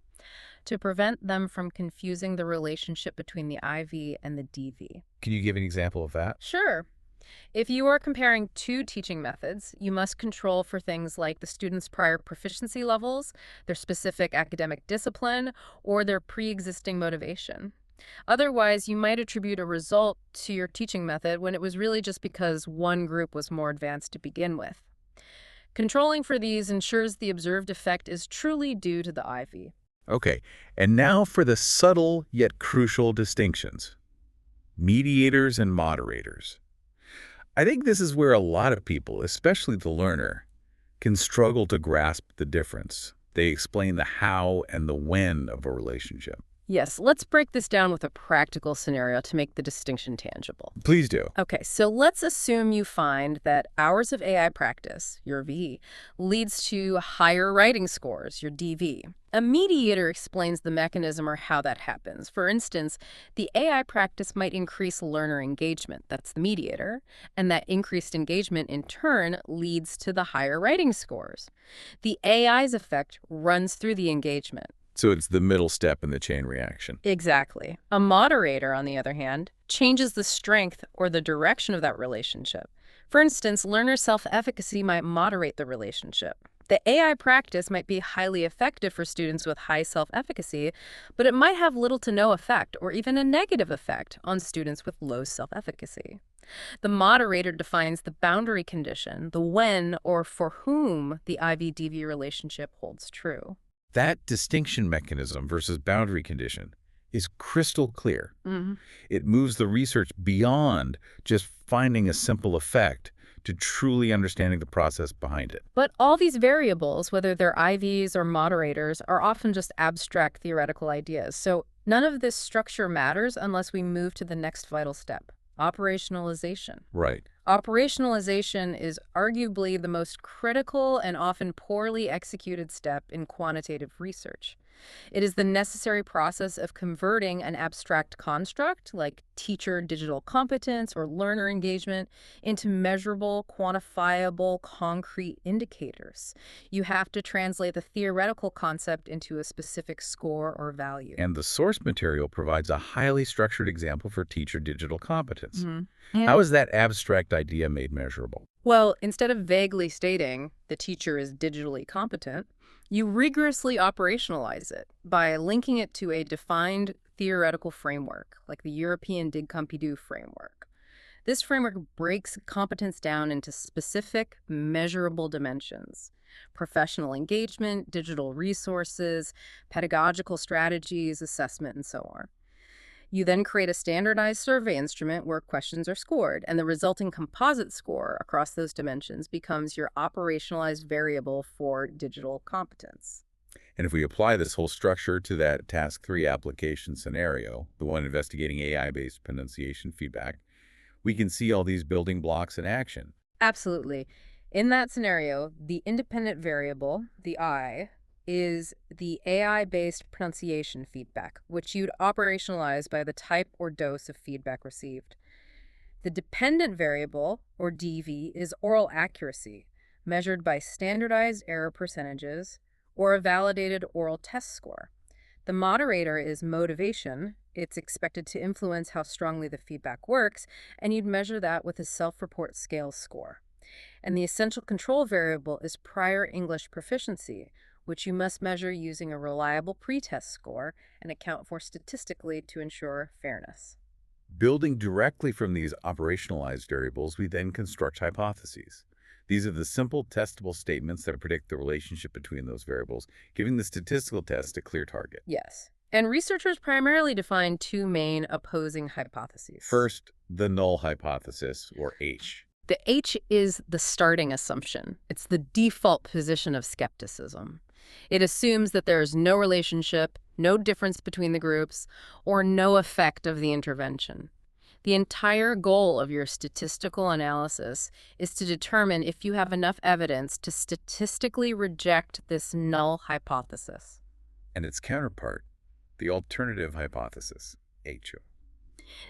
To prevent them from confusing the relationship between the IV and the DV. Can you give an example of that? Sure. If you are comparing two teaching methods, you must control for things like the student's prior proficiency levels, their specific academic discipline, or their pre-existing motivation. Otherwise, you might attribute a result to your teaching method when it was really just because one group was more advanced to begin with. Controlling for these ensures the observed effect is truly due to the IV. Okay, and now for the subtle yet crucial distinctions. Mediators and moderators. I think this is where a lot of people, especially the learner, can struggle to grasp the difference. They explain the how and the when of a relationship. Yes, let's break this down with a practical scenario to make the distinction tangible. Please do. Okay, so let's assume you find that hours of AI practice, your V, leads to higher writing scores, your DV. A mediator explains the mechanism or how that happens. For instance, the AI practice might increase learner engagement, that's the mediator, and that increased engagement in turn leads to the higher writing scores. The AI's effect runs through the engagement. So it's the middle step in the chain reaction. Exactly. A moderator, on the other hand, changes the strength or the direction of that relationship. For instance, learner self-efficacy might moderate the relationship. The AI practice might be highly effective for students with high self-efficacy, but it might have little to no effect or even a negative effect on students with low self-efficacy. The moderator defines the boundary condition, the when or for whom the IV-DV relationship holds true. That distinction mechanism versus boundary condition is crystal clear. It moves the research beyond just finding a simple effect to truly understanding the process behind it. But all these variables, whether they're IVs or moderators, are often just abstract theoretical ideas. So none of this structure matters unless we move to the next vital step, operationalization. Right. Operationalization is arguably the most critical and often poorly executed step in quantitative research. It is the necessary process of converting an abstract construct, like teacher digital competence or learner engagement, into measurable, quantifiable, concrete indicators. You have to translate the theoretical concept into a specific score or value. And the source material provides a highly structured example for teacher digital competence. And How is that abstract idea made measurable? Well, instead of vaguely stating the teacher is digitally competent, you rigorously operationalize it by linking it to a defined theoretical framework, like the European Dig Compidou framework. This framework breaks competence down into specific, measurable dimensions: professional engagement, digital resources, pedagogical strategies, assessment, and so on. You then create a standardized survey instrument where questions are scored, and the resulting composite score across those dimensions becomes your operationalized variable for digital competence. And if we apply this whole structure to that Task 3 application scenario, the one investigating AI-based pronunciation feedback, we can see all these building blocks in action. Absolutely. In that scenario, the independent variable, the I, is the AI-based pronunciation feedback, which you'd operationalize by the type or dose of feedback received. The dependent variable, or DV, is oral accuracy, measured by standardized error percentages or a validated oral test score. The moderator is motivation. It's expected to influence how strongly the feedback works, and you'd measure that with a self-report scale score. And the essential control variable is prior English proficiency, which you must measure using a reliable pretest score and account for statistically to ensure fairness. Building directly from these operationalized variables, we then construct hypotheses. These are the simple, testable statements that predict the relationship between those variables, giving the statistical test a clear target. Yes. And researchers primarily define two main opposing hypotheses. First, the null hypothesis, or H. The H is the starting assumption. It's the default position of skepticism. It assumes that there is no relationship, no difference between the groups, or no effect of the intervention. The entire goal of your statistical analysis is to determine if you have enough evidence to statistically reject this null hypothesis. And its counterpart, the alternative hypothesis, HO.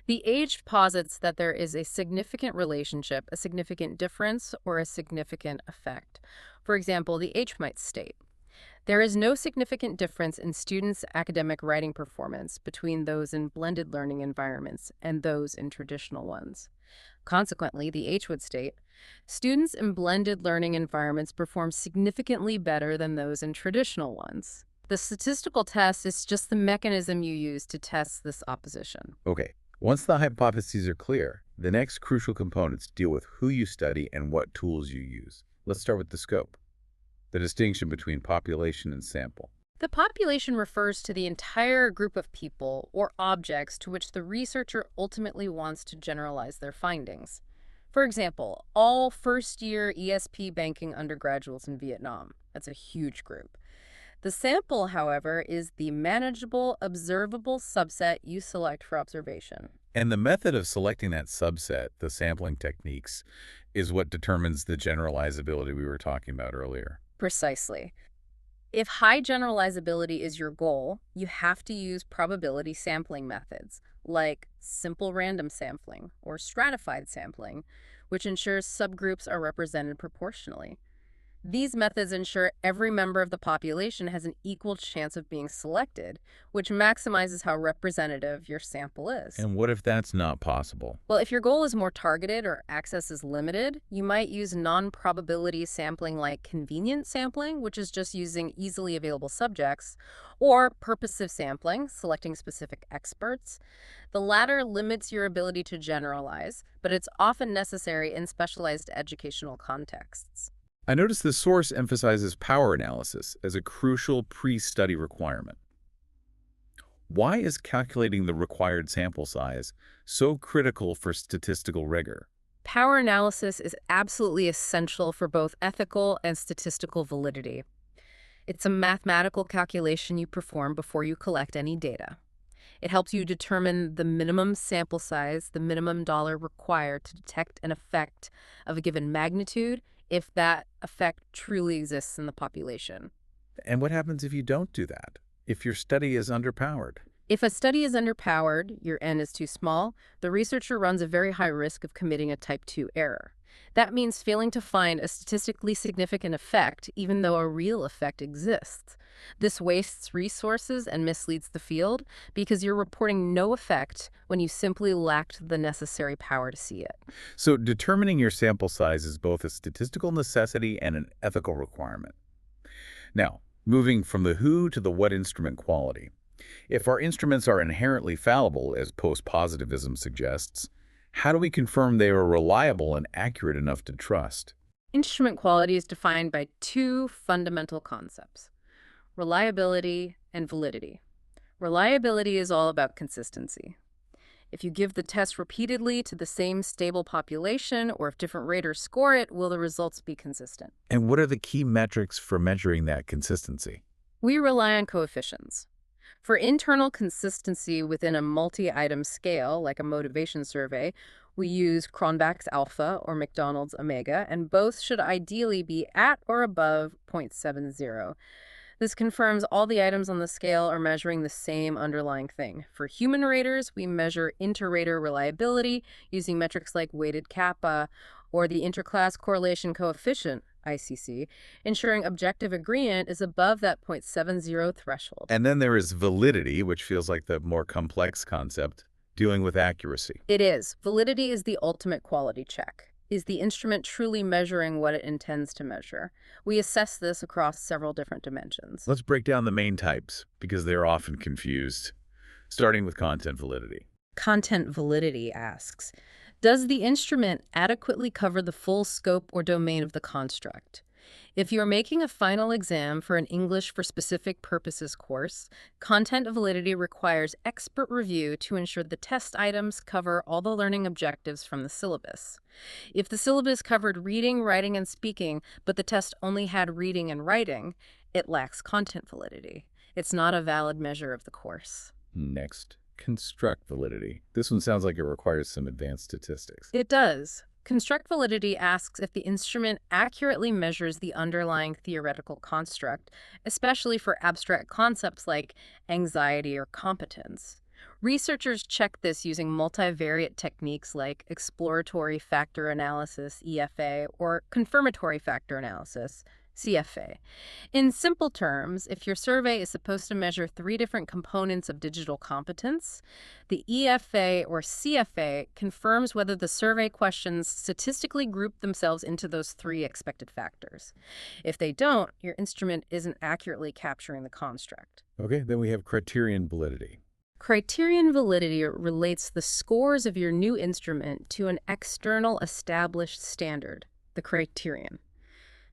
The H posits that there is a significant relationship, a significant difference, or a significant effect. For example, the H might state, there is no significant difference in students' academic writing performance between those in blended learning environments and those in traditional ones. Consequently, the H would state, students in blended learning environments perform significantly better than those in traditional ones. The statistical test is just the mechanism you use to test this opposition. Okay, once the hypotheses are clear, the next crucial components deal with who you study and what tools you use. Let's start with the scope, the distinction between population and sample. The population refers to the entire group of people or objects to which the researcher ultimately wants to generalize their findings. For example, all first-year ESP banking undergraduates in Vietnam. That's a huge group. The sample, however, is the manageable, observable subset you select for observation. And the method of selecting that subset, the sampling techniques, is what determines the generalizability we were talking about earlier. Precisely. If high generalizability is your goal, you have to use probability sampling methods, like simple random sampling or stratified sampling, which ensures subgroups are represented proportionally. These methods ensure every member of the population has an equal chance of being selected, which maximizes how representative your sample is. And what if that's not possible? Well, if your goal is more targeted or access is limited, you might use non-probability sampling like convenient sampling, which is just using easily available subjects, or purposive sampling, selecting specific experts. The latter limits your ability to generalize, but it's often necessary in specialized educational contexts. I noticed the source emphasizes power analysis as a crucial pre-study requirement. Why is calculating the required sample size so critical for statistical rigor? Power analysis is absolutely essential for both ethical and statistical validity. It's a mathematical calculation you perform before you collect any data. It helps you determine the minimum sample size, the minimum dollar required to detect an effect of a given magnitude, if that effect truly exists in the population. And what happens if you don't do that? If your study is underpowered? If a study is underpowered, your N is too small, the researcher runs a very high risk of committing a type 2 error. That means failing to find a statistically significant effect, even though a real effect exists. This wastes resources and misleads the field because you're reporting no effect when you simply lacked the necessary power to see it. So determining your sample size is both a statistical necessity and an ethical requirement. Now, moving from the who to the what instrument quality. If our instruments are inherently fallible, as post-positivism suggests, How do we confirm they are reliable and accurate enough to trust? Instrument quality is defined by two fundamental concepts: reliability and validity. Reliability is all about consistency. If you give the test repeatedly to the same stable population, or if different raters score it, will the results be consistent? And what are the key metrics for measuring that consistency? We rely on coefficients. For internal consistency within a multi-item scale, like a motivation survey, we use Cronbach's alpha or McDonald's omega, and both should ideally be at or above 0.70. This confirms all the items on the scale are measuring the same underlying thing. For human raters, we measure inter-rater reliability using metrics like weighted kappa or the interclass correlation coefficient, ICC, ensuring objective agreement is above that 0.70 threshold. And then there is validity, which feels like the more complex concept, dealing with accuracy. It is. Validity is the ultimate quality check. Is the instrument truly measuring what it intends to measure? We assess this across several different dimensions. Let's break down the main types, because they're often confused, starting with content validity. Content validity asks, does the instrument adequately cover the full scope or domain of the construct? If you're making a final exam for an English for Specific Purposes course, content validity requires expert review to ensure the test items cover all the learning objectives from the syllabus. If the syllabus covered reading, writing, and speaking, but the test only had reading and writing, it lacks content validity. It's not a valid measure of the course. Next, construct validity. This one sounds like it requires some advanced statistics. It does. Construct validity asks if the instrument accurately measures the underlying theoretical construct, especially for abstract concepts like anxiety or competence. Researchers check this using multivariate techniques like exploratory factor analysis, EFA, or confirmatory factor analysis, CFA. In simple terms, if your survey is supposed to measure 3 different components of digital competence, the EFA or CFA confirms whether the survey questions statistically group themselves into those 3 expected factors. If they don't, your instrument isn't accurately capturing the construct. Okay, then we have criterion validity. Criterion validity relates the scores of your new instrument to an external established standard, the criterion.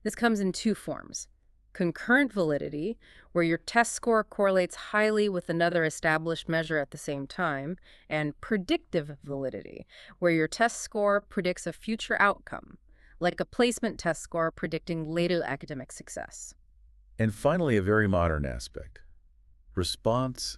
This comes in 2 forms: concurrent validity, where your test score correlates highly with another established measure at the same time, and predictive validity, where your test score predicts a future outcome, like a placement test score predicting later academic success. And finally, a very modern aspect: response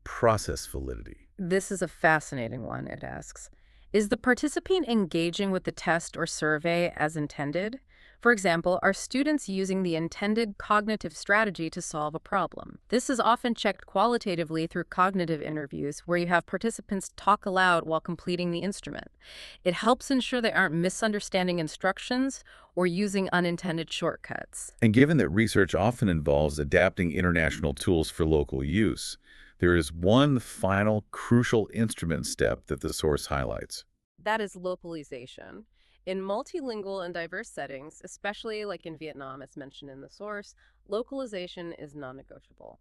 process validity. This is a fascinating one, it asks. Is the participant engaging with the test or survey as intended? For example, are students using the intended cognitive strategy to solve a problem? This is often checked qualitatively through cognitive interviews, where you have participants talk aloud while completing the instrument. It helps ensure they aren't misunderstanding instructions or using unintended shortcuts. And given that research often involves adapting international tools for local use, there is one final crucial instrument step that the source highlights. That is localization. In multilingual and diverse settings, especially like in Vietnam, as mentioned in the source, localization is non-negotiable.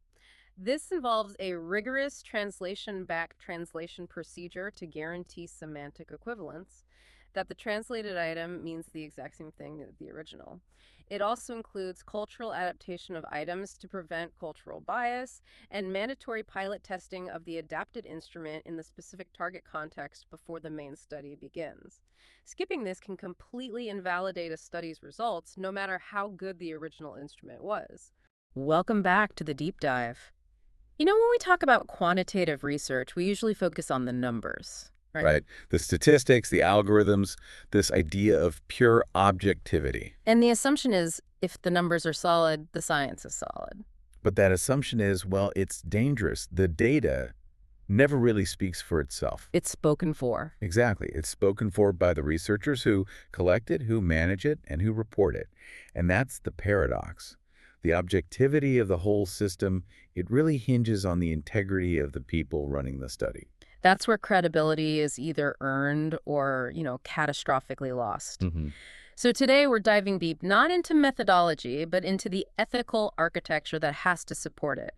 This involves a rigorous translation-back translation procedure to guarantee semantic equivalence, that the translated item means the exact same thing as the original. It also includes cultural adaptation of items to prevent cultural bias and mandatory pilot testing of the adapted instrument in the specific target context before the main study begins. Skipping this can completely invalidate a study's results, no matter how good the original instrument was. Welcome back to the deep dive. You know, when we talk about quantitative research, we usually focus on the numbers. Right. The statistics, the algorithms, this idea of pure objectivity. And the assumption is, if the numbers are solid, the science is solid. But that assumption is, well, it's dangerous. The data never really speaks for itself. It's spoken for. Exactly. It's spoken for by the researchers who collect it, who manage it, and who report it. And that's the paradox. The objectivity of the whole system, it really hinges on the integrity of the people running the study. That's where credibility is either earned or, catastrophically lost. So today we're diving deep, not into methodology, but into the ethical architecture that has to support it.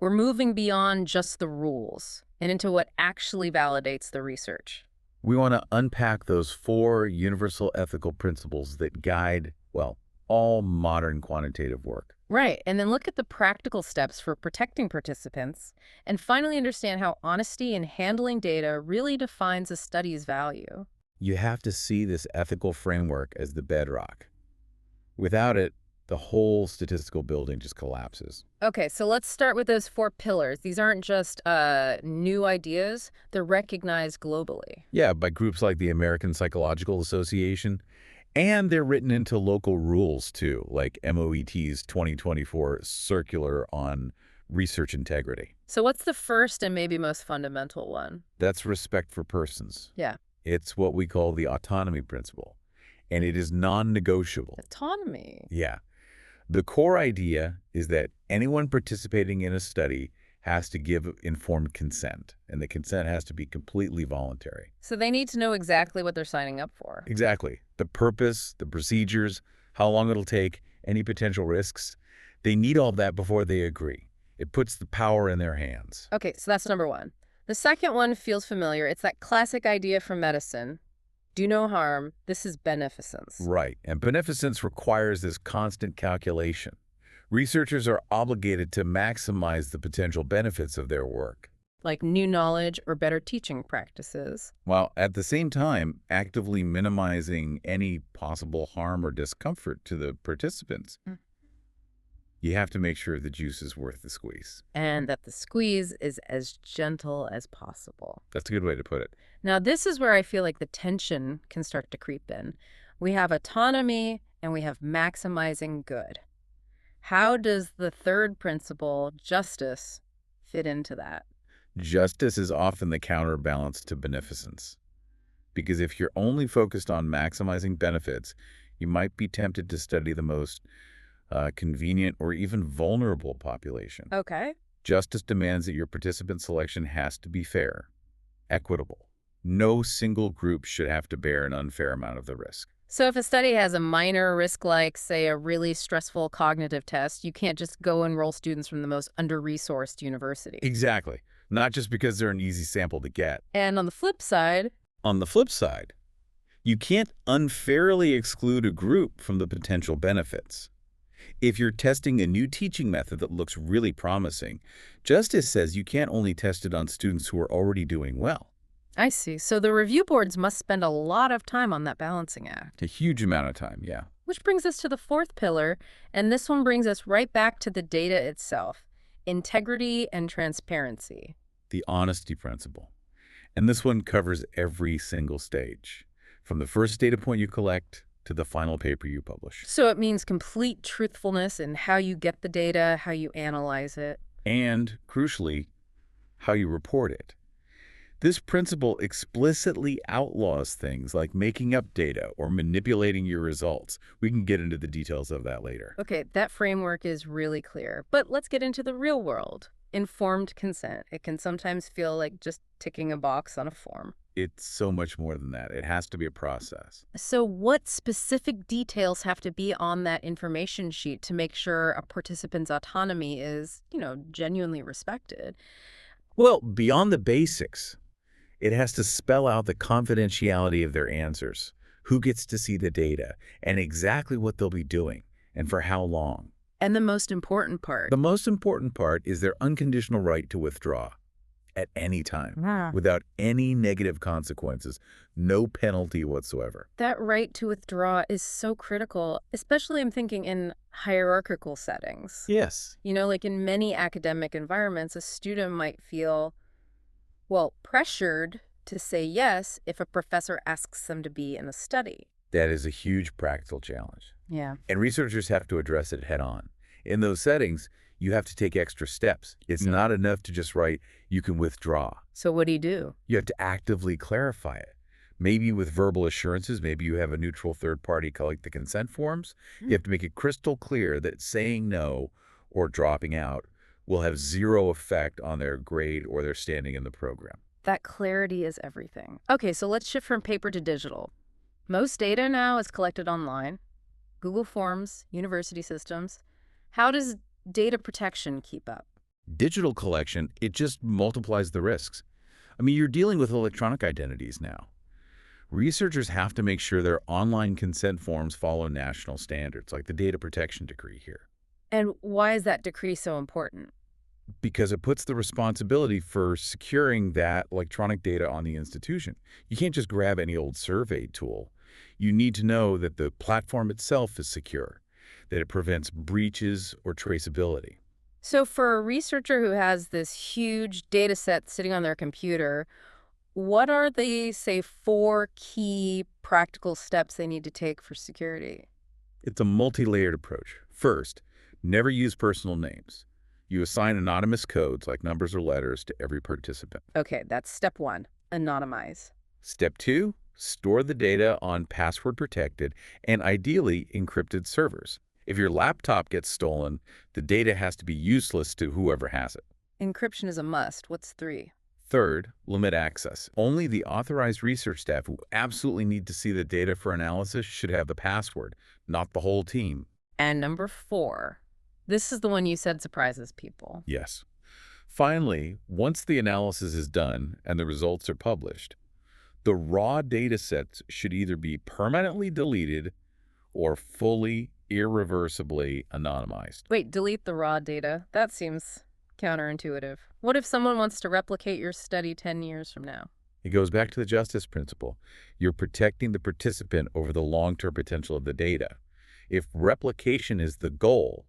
We're moving beyond just the rules and into what actually validates the research. We want to unpack those 4 universal ethical principles that guide, well, all modern quantitative work. Right, and then look at the practical steps for protecting participants, and finally understand how honesty in handling data really defines a study's value. You have to see this ethical framework as the bedrock. Without it, the whole statistical building just collapses. Okay, so let's start with those 4 pillars. These aren't just new ideas, they're recognized globally. Yeah, by groups like the American Psychological Association, and they're written into local rules too, like MOET's 2024 Circular on Research Integrity. So what's the first and maybe most fundamental one? That's respect for persons. Yeah. It's what we call the autonomy principle, and it is non-negotiable. Autonomy. Yeah. The core idea is that anyone participating in a study has to give informed consent, and the consent has to be completely voluntary. So they need to know exactly what they're signing up for. Exactly. The purpose, the procedures, how long it'll take, any potential risks. They need all that before they agree. It puts the power in their hands. Okay, so that's number 1. The second one feels familiar. It's that classic idea from medicine. Do no harm. This is beneficence. Right. And beneficence requires this constant calculation. Researchers are obligated to maximize the potential benefits of their work, Like new knowledge or better teaching practices. while at the same time actively minimizing any possible harm or discomfort to the participants. Mm. You have to make sure the juice is worth the squeeze. And that the squeeze is as gentle as possible. That's a good way to put it. Now, this is where I feel like the tension can start to creep in. We have autonomy and we have maximizing good. How does the third principle, justice, fit into that? Justice is often the counterbalance to beneficence. Because if you're only focused on maximizing benefits, you might be tempted to study the most convenient or even vulnerable population. Okay. Justice demands that your participant selection has to be fair, equitable. No single group should have to bear an unfair amount of the risk. So if a study has a minor risk like, say, a really stressful cognitive test, you can't just go enroll students from the most under-resourced university. Exactly. Not just because they're an easy sample to get. And on the flip side, You can't unfairly exclude a group from the potential benefits. If you're testing a new teaching method that looks really promising, justice says you can't only test it on students who are already doing well. I see. So the review boards must spend a lot of time on that balancing act. A huge amount of time, yeah. Which brings us to the fourth pillar, and this one brings us right back to the data itself, integrity and transparency. The honesty principle. And this one covers every single stage, from the first data point you collect to the final paper you publish. So it means complete truthfulness in how you get the data, how you analyze it. And, crucially, how you report it. This principle explicitly outlaws things like making up data or manipulating your results. We can get into the details of that later. Okay, that framework is really clear. But let's get into the real world. Informed consent. It can sometimes feel like just ticking a box on a form. It's so much more than that. It has to be a process. So what specific details have to be on that information sheet to make sure a participant's autonomy is, genuinely respected? Well, beyond the basics, it has to spell out the confidentiality of their answers, who gets to see the data, and exactly what they'll be doing, and for how long. And the most important part. The most important part is their unconditional right to withdraw at any time, without any negative consequences, no penalty whatsoever. That right to withdraw is so critical, especially I'm thinking in hierarchical settings. Yes. Like in many academic environments, a student might feel, pressured to say yes if a professor asks them to be in a study. That is a huge practical challenge. Yeah. And researchers have to address it head on. In those settings, you have to take extra steps. It's not enough to just write, you can withdraw. So what do? You have to actively clarify it. Maybe with verbal assurances, maybe you have a neutral third party collect the consent forms. You have to make it crystal clear that saying no or dropping out will have zero effect on their grade or their standing in the program. That clarity is everything. Okay, so let's shift from paper to digital. Most data now is collected online. Google Forms, university systems. How does data protection keep up? Digital collection, it just multiplies the risks. I mean, you're dealing with electronic identities now. Researchers have to make sure their online consent forms follow national standards, like the data protection decree here, And why is that decree so important? because it puts the responsibility for securing that electronic data on the institution. You can't just grab any old survey tool. You need to know that the platform itself is secure, that it prevents breaches or traceability. So for a researcher who has this huge data set sitting on their computer, what are the, say, 4 key practical steps they need to take for security? It's a multi-layered approach. First, never use personal names. You assign anonymous codes, like numbers or letters, to every participant. Okay, that's step 1, anonymize. Step 2, store the data on password-protected and ideally encrypted servers. If your laptop gets stolen, the data has to be useless to whoever has it. Encryption is a must. What's 3? Third, limit access. Only the authorized research staff who absolutely need to see the data for analysis should have the password, not the whole team. And number 4, this is the one you said surprises people. Yes. Finally, once the analysis is done and the results are published, the raw data sets should either be permanently deleted or fully, irreversibly anonymized. Wait, delete the raw data? That seems counterintuitive. What if someone wants to replicate your study 10 years from now? It goes back to the justice principle. You're protecting the participant over the long-term potential of the data. If replication is the goal,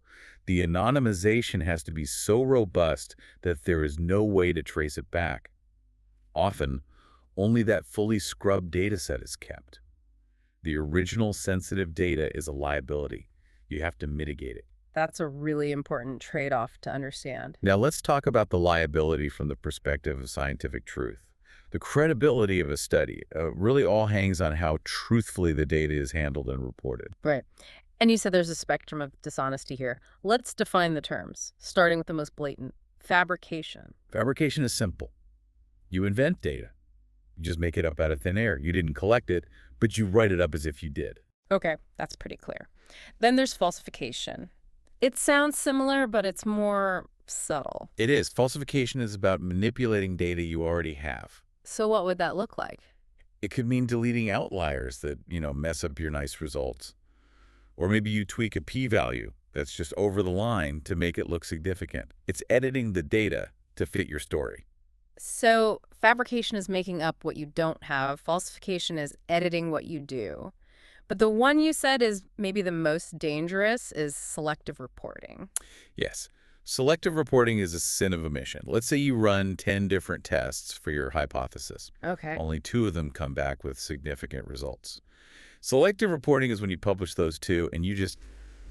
the anonymization has to be so robust that there is no way to trace it back. Often, only that fully scrubbed data set is kept. The original sensitive data is a liability. You have to mitigate it. That's a really important trade-off to understand. Now let's talk about the liability from the perspective of scientific truth. The credibility of a study really all hangs on how truthfully the data is handled and reported. Right. And you said there's a spectrum of dishonesty here. Let's define the terms, starting with the most blatant, fabrication. Fabrication is simple. You invent data. You just make it up out of thin air. You didn't collect it, but you write it up as if you did. Okay, that's pretty clear. Then there's falsification. It sounds similar, but it's more subtle. It is. Falsification is about manipulating data you already have. So what would that look like? It could mean deleting outliers that, mess up your nice results. Or maybe you tweak a p-value that's just over the line to make it look significant. It's editing the data to fit your story. So fabrication is making up what you don't have. Falsification is editing what you do. But the one you said is maybe the most dangerous is selective reporting. Yes. Selective reporting is a sin of omission. Let's say you run 10 different tests for your hypothesis. Okay. Only 2 of them come back with significant results. Selective reporting is when you publish those 2 and you just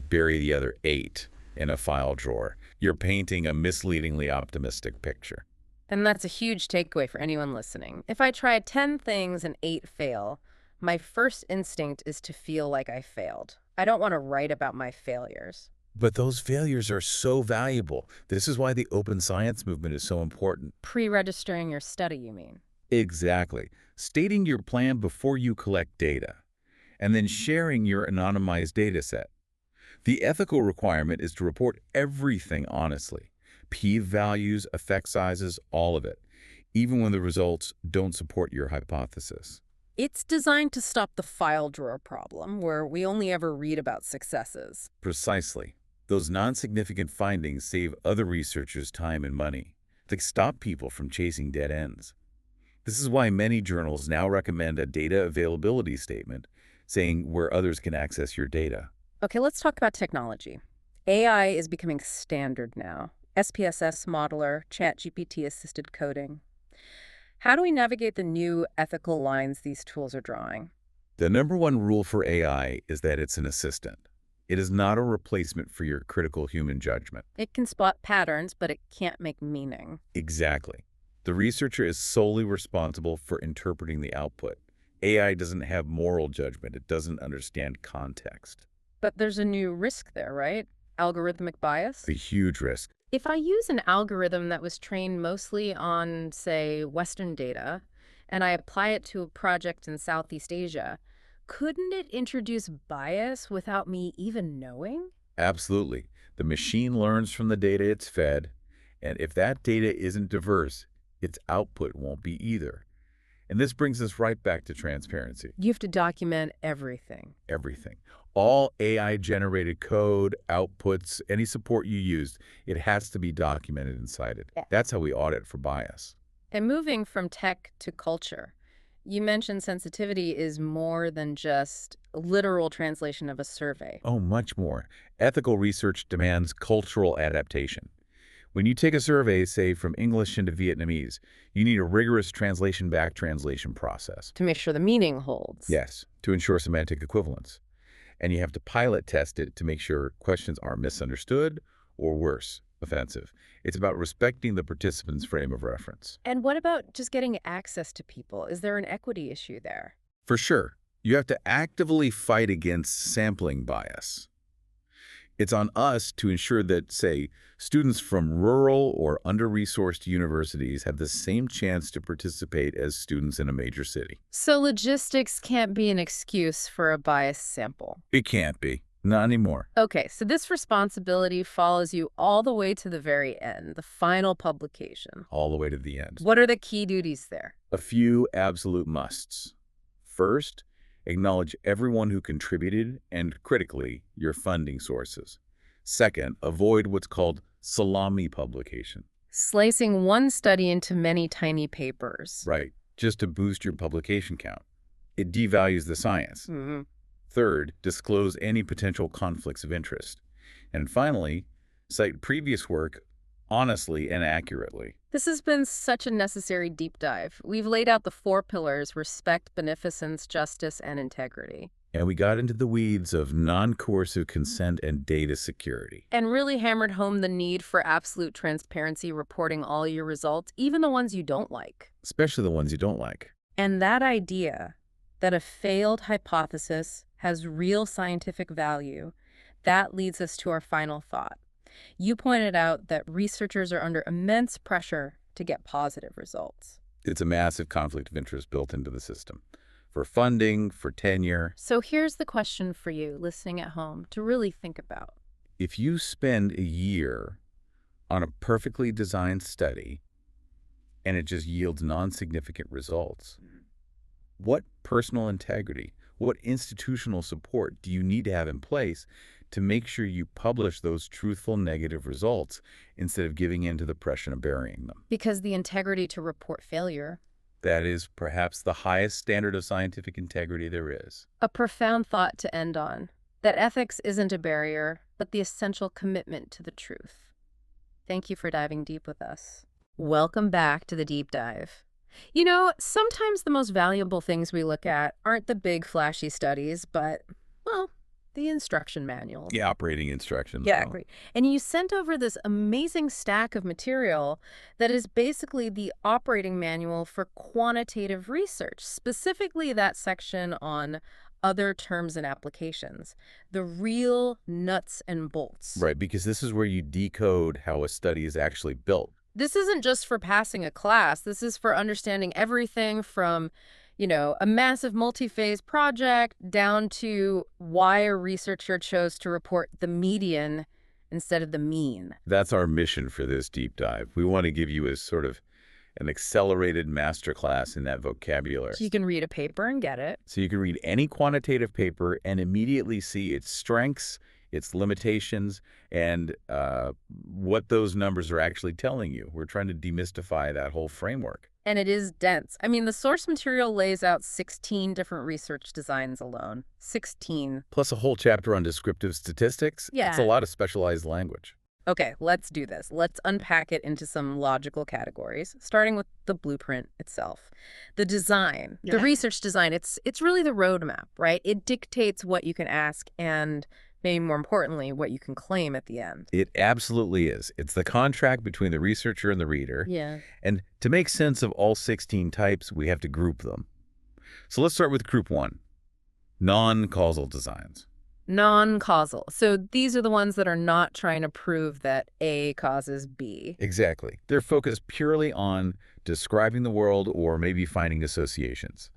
bury the other 8 in a file drawer. You're painting a misleadingly optimistic picture. And that's a huge takeaway for anyone listening. If I try 10 things and 8 fail, my first instinct is to feel like I failed. I don't want to write about my failures. But those failures are so valuable. This is why the open science movement is so important. Pre-registering your study, you mean? Exactly. Stating your plan before you collect data, and then sharing your anonymized data set. The ethical requirement is to report everything honestly. P-values, effect sizes, all of it, even when the results don't support your hypothesis. It's designed to stop the file drawer problem, where we only ever read about successes. Precisely. Those non-significant findings save other researchers time and money. They stop people from chasing dead ends. This is why many journals now recommend a data availability statement, saying where others can access your data. Okay, let's talk about technology. AI is becoming standard now. SPSS modeler, ChatGPT-assisted coding. How do we navigate the new ethical lines these tools are drawing? The number one rule for AI is that it's an assistant. It is not a replacement for your critical human judgment. It can spot patterns, but it can't make meaning. Exactly. The researcher is solely responsible for interpreting the output. AI doesn't have moral judgment. It doesn't understand context. But there's a new risk there, right? Algorithmic bias? A huge risk. If I use an algorithm that was trained mostly on, say, Western data, and I apply it to a project in Southeast Asia, couldn't it introduce bias without me even knowing? Absolutely. The machine learns from the data it's fed, and if that data isn't diverse, its output won't be either. And this brings us right back to transparency. You have to document everything. Everything. All AI-generated code, outputs, any support you used, it has to be documented and cited. Yeah. That's how we audit for bias. And moving from tech to culture, you mentioned sensitivity is more than just a literal translation of a survey. Oh, much more. Ethical research demands cultural adaptation. When you take a survey, say, from English into Vietnamese, you need a rigorous translation-back translation process. To make sure the meaning holds. Yes, to ensure semantic equivalence. And you have to pilot test it to make sure questions aren't misunderstood or, worse, offensive. It's about respecting the participant's frame of reference. And what about just getting access to people? Is there an equity issue there? For sure, you have to actively fight against sampling bias. It's on us to ensure that, say, students from rural or under-resourced universities have the same chance to participate as students in a major city. So logistics can't be an excuse for a biased sample. It can't be. Not anymore. Okay, so this responsibility follows you all the way to the very end, the final publication. All the way to the end. What are the key duties there? A few absolute musts. First, acknowledge everyone who contributed and, critically, your funding sources. Second, avoid what's called salami publication. Slicing one study into many tiny papers. Right, just to boost your publication count. It devalues the science. Mm-hmm. Third, disclose any potential conflicts of interest. And finally, cite previous work honestly and accurately. This has been such a necessary deep dive. We've laid out the 4 pillars: respect, beneficence, justice, and integrity. And we got into the weeds of non-coercive consent and data security. And really hammered home the need for absolute transparency, reporting all your results, even the ones you don't like. Especially the ones you don't like. And that idea that a failed hypothesis has real scientific value, that leads us to our final thought. You pointed out that researchers are under immense pressure to get positive results. It's a massive conflict of interest built into the system. For funding, for tenure. So here's the question for you listening at home to really think about. If you spend a year on a perfectly designed study and it just yields non-significant results, what personal integrity, what institutional support do you need to have in place to make sure you publish those truthful negative results instead of giving in to the pressure of burying them? Because the integrity to report failure. That is perhaps the highest standard of scientific integrity there is. A profound thought to end on, that ethics isn't a barrier, but the essential commitment to the truth. Thank you for diving deep with us. Welcome back to the deep dive. You know, sometimes the most valuable things we look at aren't the big flashy studies, but, well, the instruction manual. The operating instructions. Yeah, great. And you sent over this amazing stack of material that is basically the operating manual for quantitative research, specifically that section on other terms and applications, the real nuts and bolts. Right, because this is where you decode how a study is actually built. This isn't just for passing a class. This is for understanding everything from, you know, a massive multi-phase project down to why a researcher chose to report the median instead of the mean. That's our mission for this deep dive. We want to give you a sort of an accelerated masterclass in that vocabulary. So you can read a paper and get it. So you can read any quantitative paper and immediately see its strengths, its limitations, and what those numbers are actually telling you. We're trying to demystify that whole framework. And it is dense. I mean, the source material lays out 16 different research designs alone. 16. Plus a whole chapter on descriptive statistics. Yeah. It's a lot of specialized language. Okay, let's do this. Let's unpack it into some logical categories, starting with the blueprint itself. The design, the research design, it's really the roadmap, right? It dictates what you can ask and, maybe more importantly, what you can claim at the end. It absolutely is. It's the contract between the researcher and the reader. Yeah. And to make sense of all 16 types, we have to group them. So let's start with group 1, non-causal designs. Non-causal. So these are the ones that are not trying to prove that A causes B. Exactly. They're focused purely on describing the world or maybe finding associations.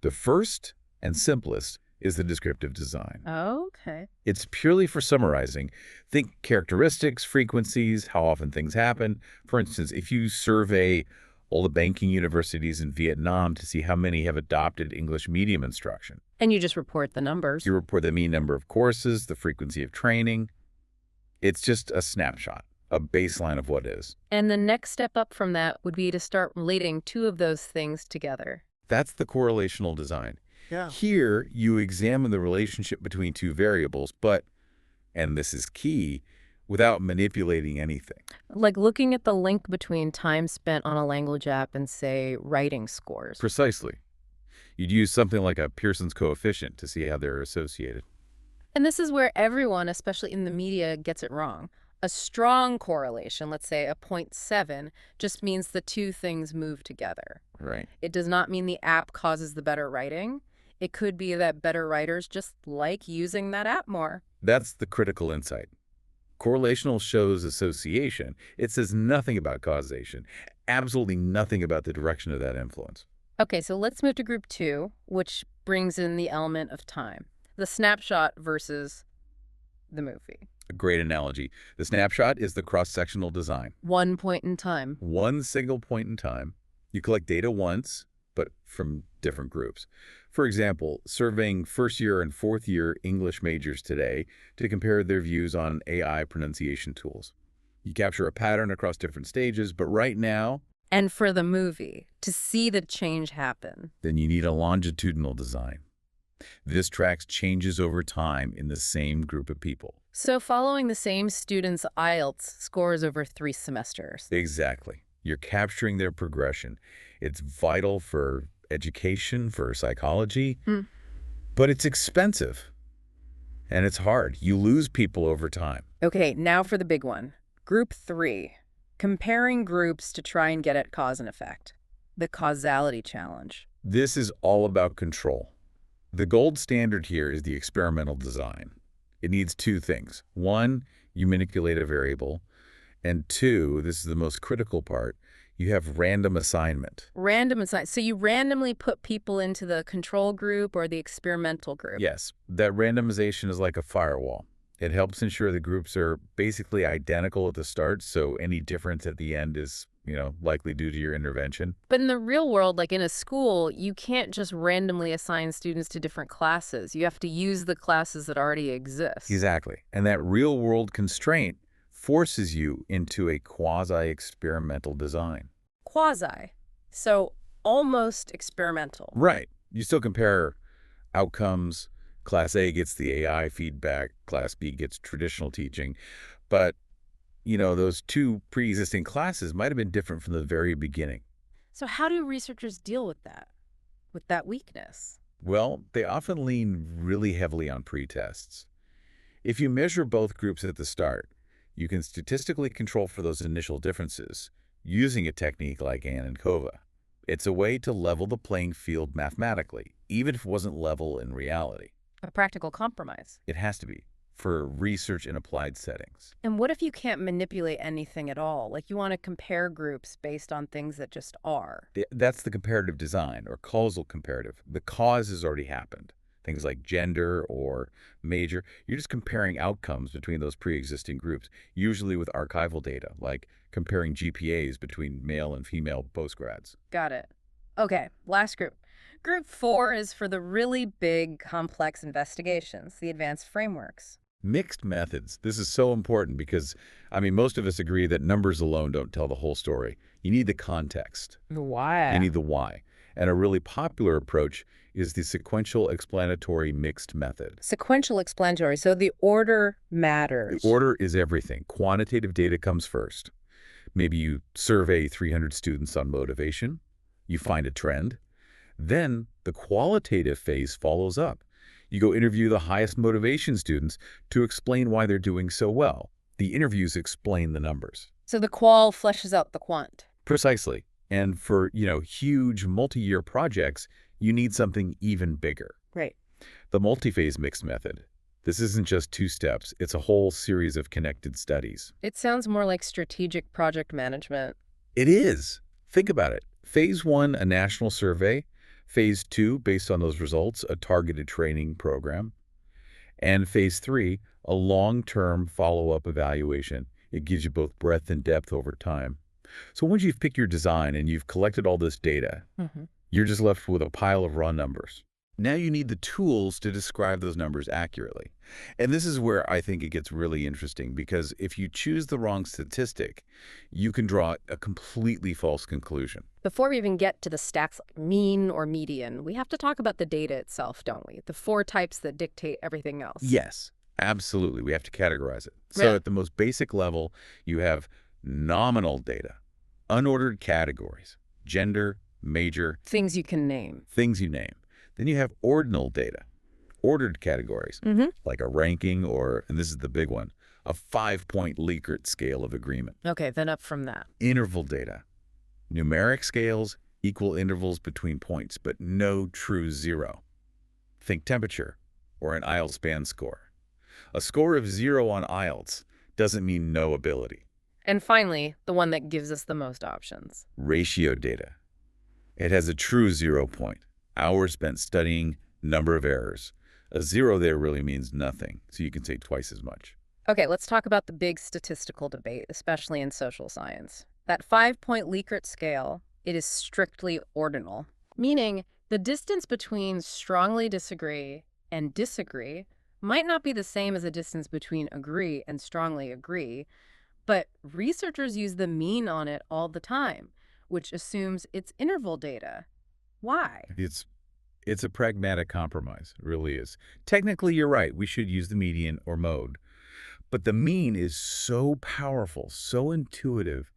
The first and simplest is the descriptive design. Okay. It's purely for summarizing. Think characteristics, frequencies, how often things happen. For instance, if you survey all the banking universities in Vietnam to see how many have adopted English medium instruction. And you just report the numbers. You report the mean number of courses, the frequency of training. It's just a snapshot, a baseline of what is. And the next step up from that would be to start relating two of those things together. That's the correlational design. Yeah. Here, you examine the relationship between two variables, but, and this is key, without manipulating anything. Like looking at the link between time spent on a language app and, say, writing scores. Precisely. You'd use something like a Pearson's coefficient to see how they're associated. And this is where everyone, especially in the media, gets it wrong. A strong correlation, let's say a 0.7, just means the two things move together. Right. It does not mean the app causes the better writing. It could be that better writers just like using that app more. That's the critical insight. Correlational shows association. It says nothing about causation, absolutely nothing about the direction of that influence. Okay, so let's move to group 2, which brings in the element of time. The snapshot versus the movie. A great analogy. The snapshot is the cross-sectional design. One point in time. One single point in time. You collect data once, but from different groups. For example, surveying first-year and fourth-year English majors today to compare their views on AI pronunciation tools. You capture a pattern across different stages, but right now... And for the movie, to see the change happen. Then you need a longitudinal design. This tracks changes over time in the same group of people. So following the same students' IELTS scores over 3 semesters. Exactly. You're capturing their progression. It's vital for education, for psychology, but it's expensive. And it's hard. You lose people over time. Okay, now for the big one. Group 3. Comparing groups to try and get at cause and effect. The causality challenge. This is all about control. The gold standard here is the experimental design. It needs two things. One, you manipulate a variable. And two, this is the most critical part, you have random assignment. Random assignment. So you randomly put people into the control group or the experimental group. Yes, that randomization is like a firewall. It helps ensure the groups are basically identical at the start, so any difference at the end is, likely due to your intervention. But in the real world, like in a school, you can't just randomly assign students to different classes. You have to use the classes that already exist. Exactly. And that real-world constraint forces you into a quasi-experimental design. Quasi. So almost experimental. Right. You still compare outcomes. Class A gets the AI feedback. Class B gets traditional teaching. But, those two pre-existing classes might have been different from the very beginning. So how do researchers deal with that weakness? Well, they often lean really heavily on pretests. If you measure both groups at the start, you can statistically control for those initial differences using a technique like Ann and Kova. It's a way to level the playing field mathematically, even if it wasn't level in reality. A practical compromise. It has to be, for research in applied settings. And what if you can't manipulate anything at all? Like you want to compare groups based on things that just are. That's the comparative design, or causal comparative. The cause has already happened. Things like gender or major. You're just comparing outcomes between those pre-existing groups, usually with archival data, like comparing GPAs between male and female postgrads. Got it. Okay, last group. Group 4 is for the really big, complex investigations, the advanced frameworks. Mixed methods. This is so important because, most of us agree that numbers alone don't tell the whole story. You need the context. The why. You need the why. And a really popular approach is the sequential explanatory mixed method. Sequential explanatory, so the order matters. The order is everything. Quantitative data comes first. Maybe you survey 300 students on motivation. You find a trend. Then the qualitative phase follows up. You go interview the highest motivation students to explain why they're doing so well. The interviews explain the numbers. So the qual fleshes out the quant. Precisely. And for, huge multi-year projects, you need something even bigger. Right. The multi-phase mixed method. This isn't just 2 steps. It's a whole series of connected studies. It sounds more like strategic project management. It is. Think about it. Phase 1, a national survey. Phase 2, based on those results, a targeted training program. And Phase 3, a long-term follow-up evaluation. It gives you both breadth and depth over time. So once you've picked your design and you've collected all this data, you're just left with a pile of raw numbers. Now you need the tools to describe those numbers accurately. And this is where I think it gets really interesting, because if you choose the wrong statistic, you can draw a completely false conclusion. Before we even get to the stats like mean or median, we have to talk about the data itself, don't we? The 4 types that dictate everything else. Yes, absolutely. We have to categorize it. So at the most basic level, you have nominal data, unordered categories, gender, major. Things you can name. Things you name. Then you have ordinal data, ordered categories, like a ranking or, and this is the big one, a 5-point Likert scale of agreement. Okay, then up from that. Interval data, numeric scales, equal intervals between points, but no true zero. Think temperature or an IELTS band score. A score of 0 on IELTS doesn't mean no ability. And finally, the one that gives us the most options. Ratio data. It has a true 0 point. Hours spent studying, number of errors. A 0 there really means nothing, so you can say twice as much. Okay, let's talk about the big statistical debate, especially in social science. That 5-point Likert scale, it is strictly ordinal, meaning the distance between strongly disagree and disagree might not be the same as the distance between agree and strongly agree, but researchers use the mean on it all the time, which assumes it's interval data. Why? It's a pragmatic compromise. It really is. Technically, you're right. We should use the median or mode. But the mean is so powerful, so intuitive,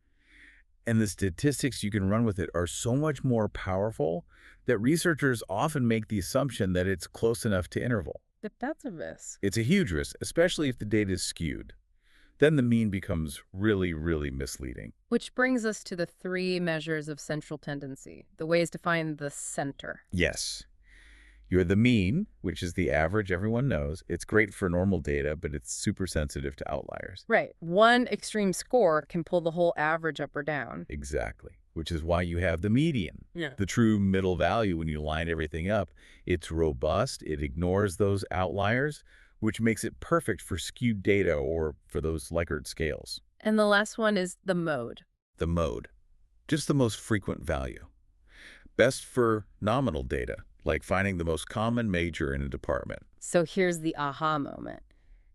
and the statistics you can run with it are so much more powerful that researchers often make the assumption that it's close enough to interval. But that's a risk. It's a huge risk, especially if the data is skewed. Then the mean becomes really, really misleading. Which brings us to the 3 measures of central tendency, the ways to find the center. Yes. You're the mean, which is the average everyone knows. It's great for normal data, but it's super sensitive to outliers. Right. One extreme score can pull the whole average up or down. Exactly. Which is why you have the median. Yeah. The true middle value when you line everything up. It's robust. It ignores those outliers, which makes it perfect for skewed data or for those Likert scales. And the last one is the mode. The mode. Just the most frequent value. Best for nominal data, like finding the most common major in a department. So here's the aha moment.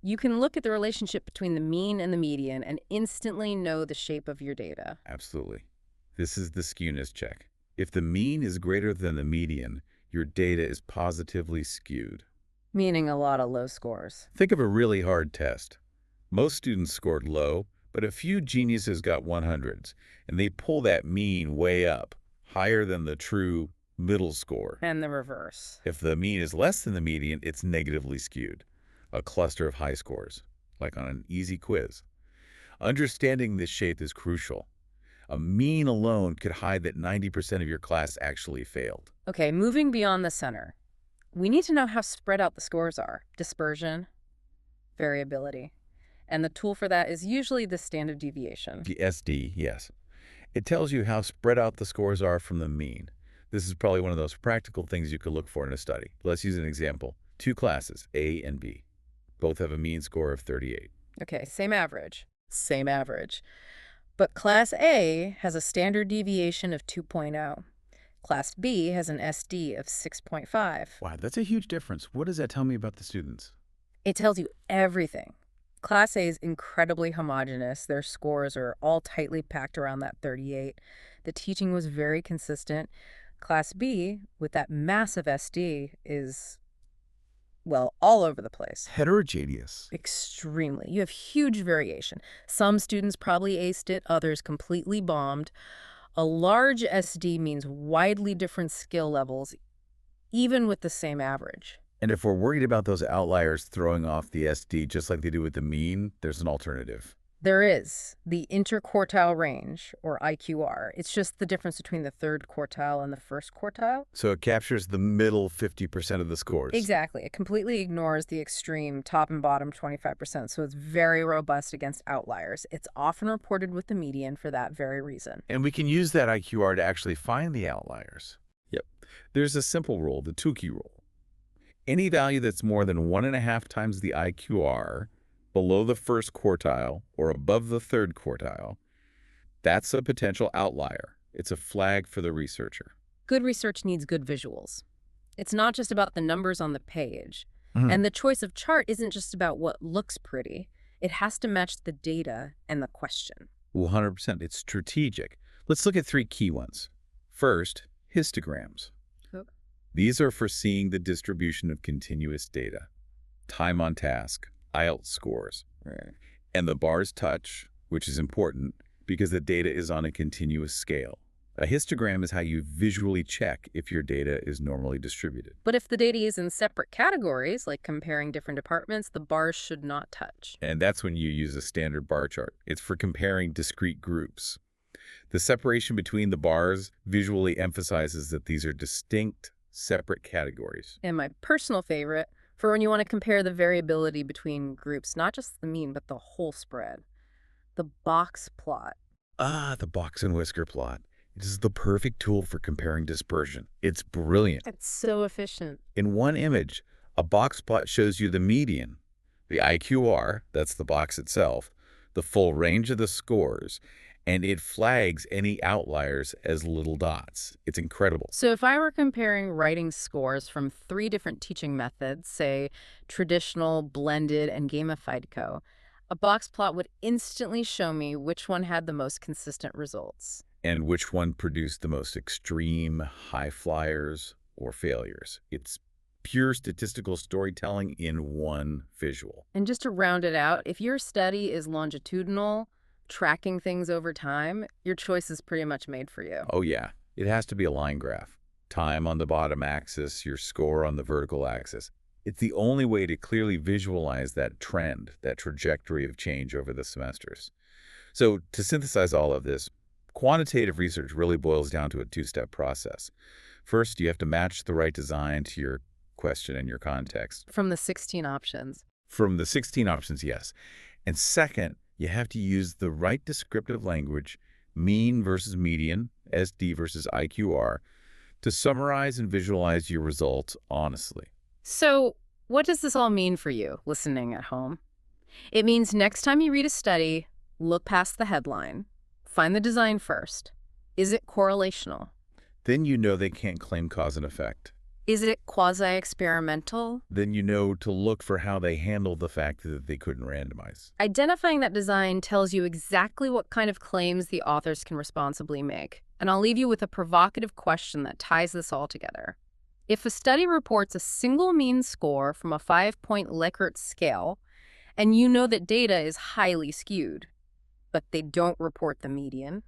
You can look at the relationship between the mean and the median and instantly know the shape of your data. Absolutely. This is the skewness check. If the mean is greater than the median, your data is positively skewed. Meaning a lot of low scores. Think of a really hard test. Most students scored low, but a few geniuses got 100s, and they pull that mean way up, higher than the true middle score. And the reverse. If the mean is less than the median, it's negatively skewed, a cluster of high scores, like on an easy quiz. Understanding this shape is crucial. A mean alone could hide that 90% of your class actually failed. Okay, moving beyond the center. We need to know how spread out the scores are. Dispersion, variability. And the tool for that is usually the standard deviation. The SD, yes. It tells you how spread out the scores are from the mean. This is probably one of those practical things you could look for in a study. Let's use an example. 2 classes, A and B. Both have a mean score of 38. Okay, same average. Same average. But Class A has a standard deviation of 2.0. Class B has an SD of 6.5. Wow, that's a huge difference. What does that tell me about the students? It tells you everything. Class A is incredibly homogeneous. Their scores are all tightly packed around that 38. The teaching was very consistent. Class B, with that massive SD, is, well, all over the place. Heterogeneous. Extremely. You have huge variation. Some students probably aced it, others completely bombed. A large SD means widely different skill levels, even with the same average. And if we're worried about those outliers throwing off the SD just like they do with the mean, there's an alternative. There is the interquartile range, or IQR. It's just the difference between the third quartile and the first quartile. So it captures the middle 50% of the scores. Exactly. It completely ignores the extreme top and bottom 25%, so it's very robust against outliers. It's often reported with the median for that very reason. And we can use that IQR to actually find the outliers. Yep. There's a simple rule, the Tukey rule. Any value that's more than 1.5 times the IQR, below the first quartile or above the third quartile, That's a potential outlier. It's a flag for the researcher. Good research needs good visuals. It's not just about the numbers on the page. Mhm. And the choice of chart isn't just about what looks pretty. It has to match the data and the question. 100%. It's strategic. Let's look at 3 key ones. First, histograms. Okay. These are for seeing the distribution of continuous data. Time on task, IELTS scores. Right. And the bars touch, which is important because the data is on a continuous scale. A histogram is how you visually check if your data is normally distributed. But if the data is in separate categories, like comparing different departments, the bars should not touch. And that's when you use a standard bar chart. It's for comparing discrete groups. The separation between the bars visually emphasizes that these are distinct, separate categories. And my personal favorite, for when you want to compare the variability between groups, not just the mean, but the whole spread. The box plot. Ah, the box and whisker plot. It is the perfect tool for comparing dispersion. It's brilliant. It's so efficient. In one image, a box plot shows you the median, the IQR, that's the box itself, the full range of the scores, and it flags any outliers as little dots. It's incredible. So if I were comparing writing scores from 3 different teaching methods, say traditional, blended, and gamified a box plot would instantly show me which one had the most consistent results. And which one produced the most extreme high flyers or failures. It's pure statistical storytelling in one visual. And just to round it out, if your study is longitudinal, tracking things over time, your choice is pretty much made for you. Oh yeah, it has to be a line graph. Time on the bottom axis, your score on the vertical axis. It's the only way to clearly visualize that trend, that trajectory of change over the semesters. So to synthesize all of this, quantitative research really boils down to a 2-step process. First, you have to match the right design to your question and your context. From the 16 options. From the 16 options, yes. And second, you have to use the right descriptive language, mean versus median, SD versus IQR, to summarize and visualize your results honestly. So what does this all mean for you, listening at home? It means next time you read a study, look past the headline. Find the design first. Is it correlational? Then you know they can't claim cause and effect. Is it quasi-experimental? Then you know to look for how they handle the fact that they couldn't randomize. Identifying that design tells you exactly what kind of claims the authors can responsibly make. And I'll leave you with a provocative question that ties this all together. If a study reports a single mean score from a 5-point Likert scale, and you know that data is highly skewed, but they don't report the median,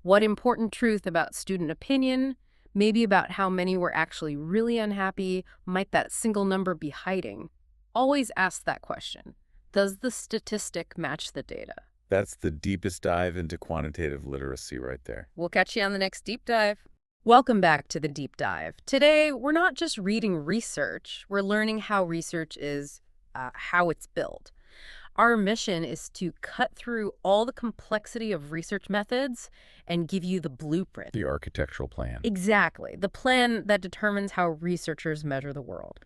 what important truth about student opinion, maybe about how many were actually really unhappy, might that single number be hiding? Always ask that question. Does the statistic match the data? That's the deepest dive into quantitative literacy right there. We'll catch you on the next deep dive. Welcome back to the deep dive. Today, we're not just reading research, we're learning how research is, how it's built. Our mission is to cut through all the complexity of research methods and give you the blueprint. The architectural plan. Exactly. The plan that determines how researchers measure the world.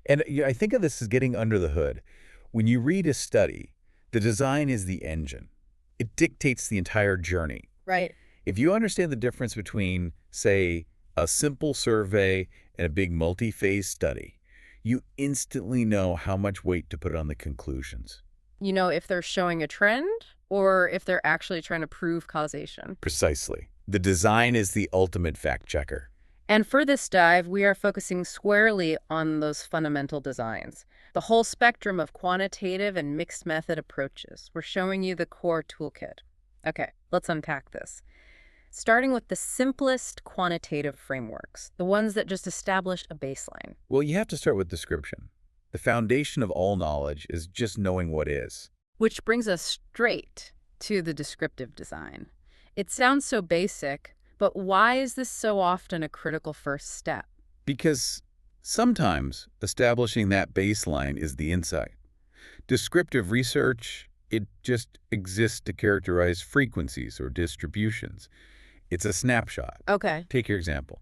And I think of this as getting under the hood. When you read a study, the design is the engine. It dictates the entire journey. Right. If you understand the difference between, say, a simple survey and a big multi-phase study, you instantly know how much weight to put on the conclusions. You know if they're showing a trend or if they're actually trying to prove causation. Precisely. The design is the ultimate fact checker. And for this dive, we are focusing squarely on those fundamental designs, the whole spectrum of quantitative and mixed method approaches. We're showing you the core toolkit. Okay, let's unpack this. Starting with the simplest quantitative frameworks, the ones that just establish a baseline. Well, you have to start with description. The foundation of all knowledge is just knowing what is. Which brings us straight to the descriptive design. It sounds so basic, but why is this so often a critical first step? Because sometimes establishing that baseline is the insight. Descriptive research, it just exists to characterize frequencies or distributions. It's a snapshot. Okay. Take your example.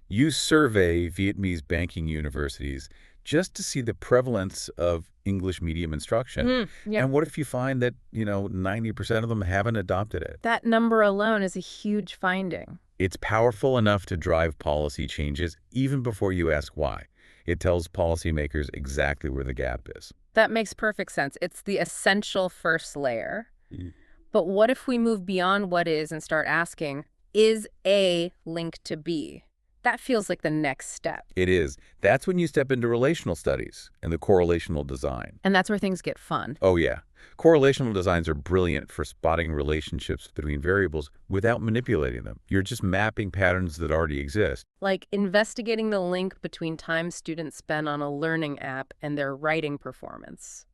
You survey Vietnamese banking universities just to see the prevalence of English medium instruction. Yeah. And what if you find that, 90% of them haven't adopted it? That number alone is a huge finding. It's powerful enough to drive policy changes even before you ask why. It tells policymakers exactly where the gap is. That makes perfect sense. It's the essential first layer. Mm. But what if we move beyond what is and start asking, is A linked to B? That feels like the next step. It is. That's when you step into relational studies and the correlational design. And that's where things get fun. Oh, yeah. Correlational designs are brilliant for spotting relationships between variables without manipulating them. You're just mapping patterns that already exist. Like investigating the link between time students spend on a learning app and their writing performance.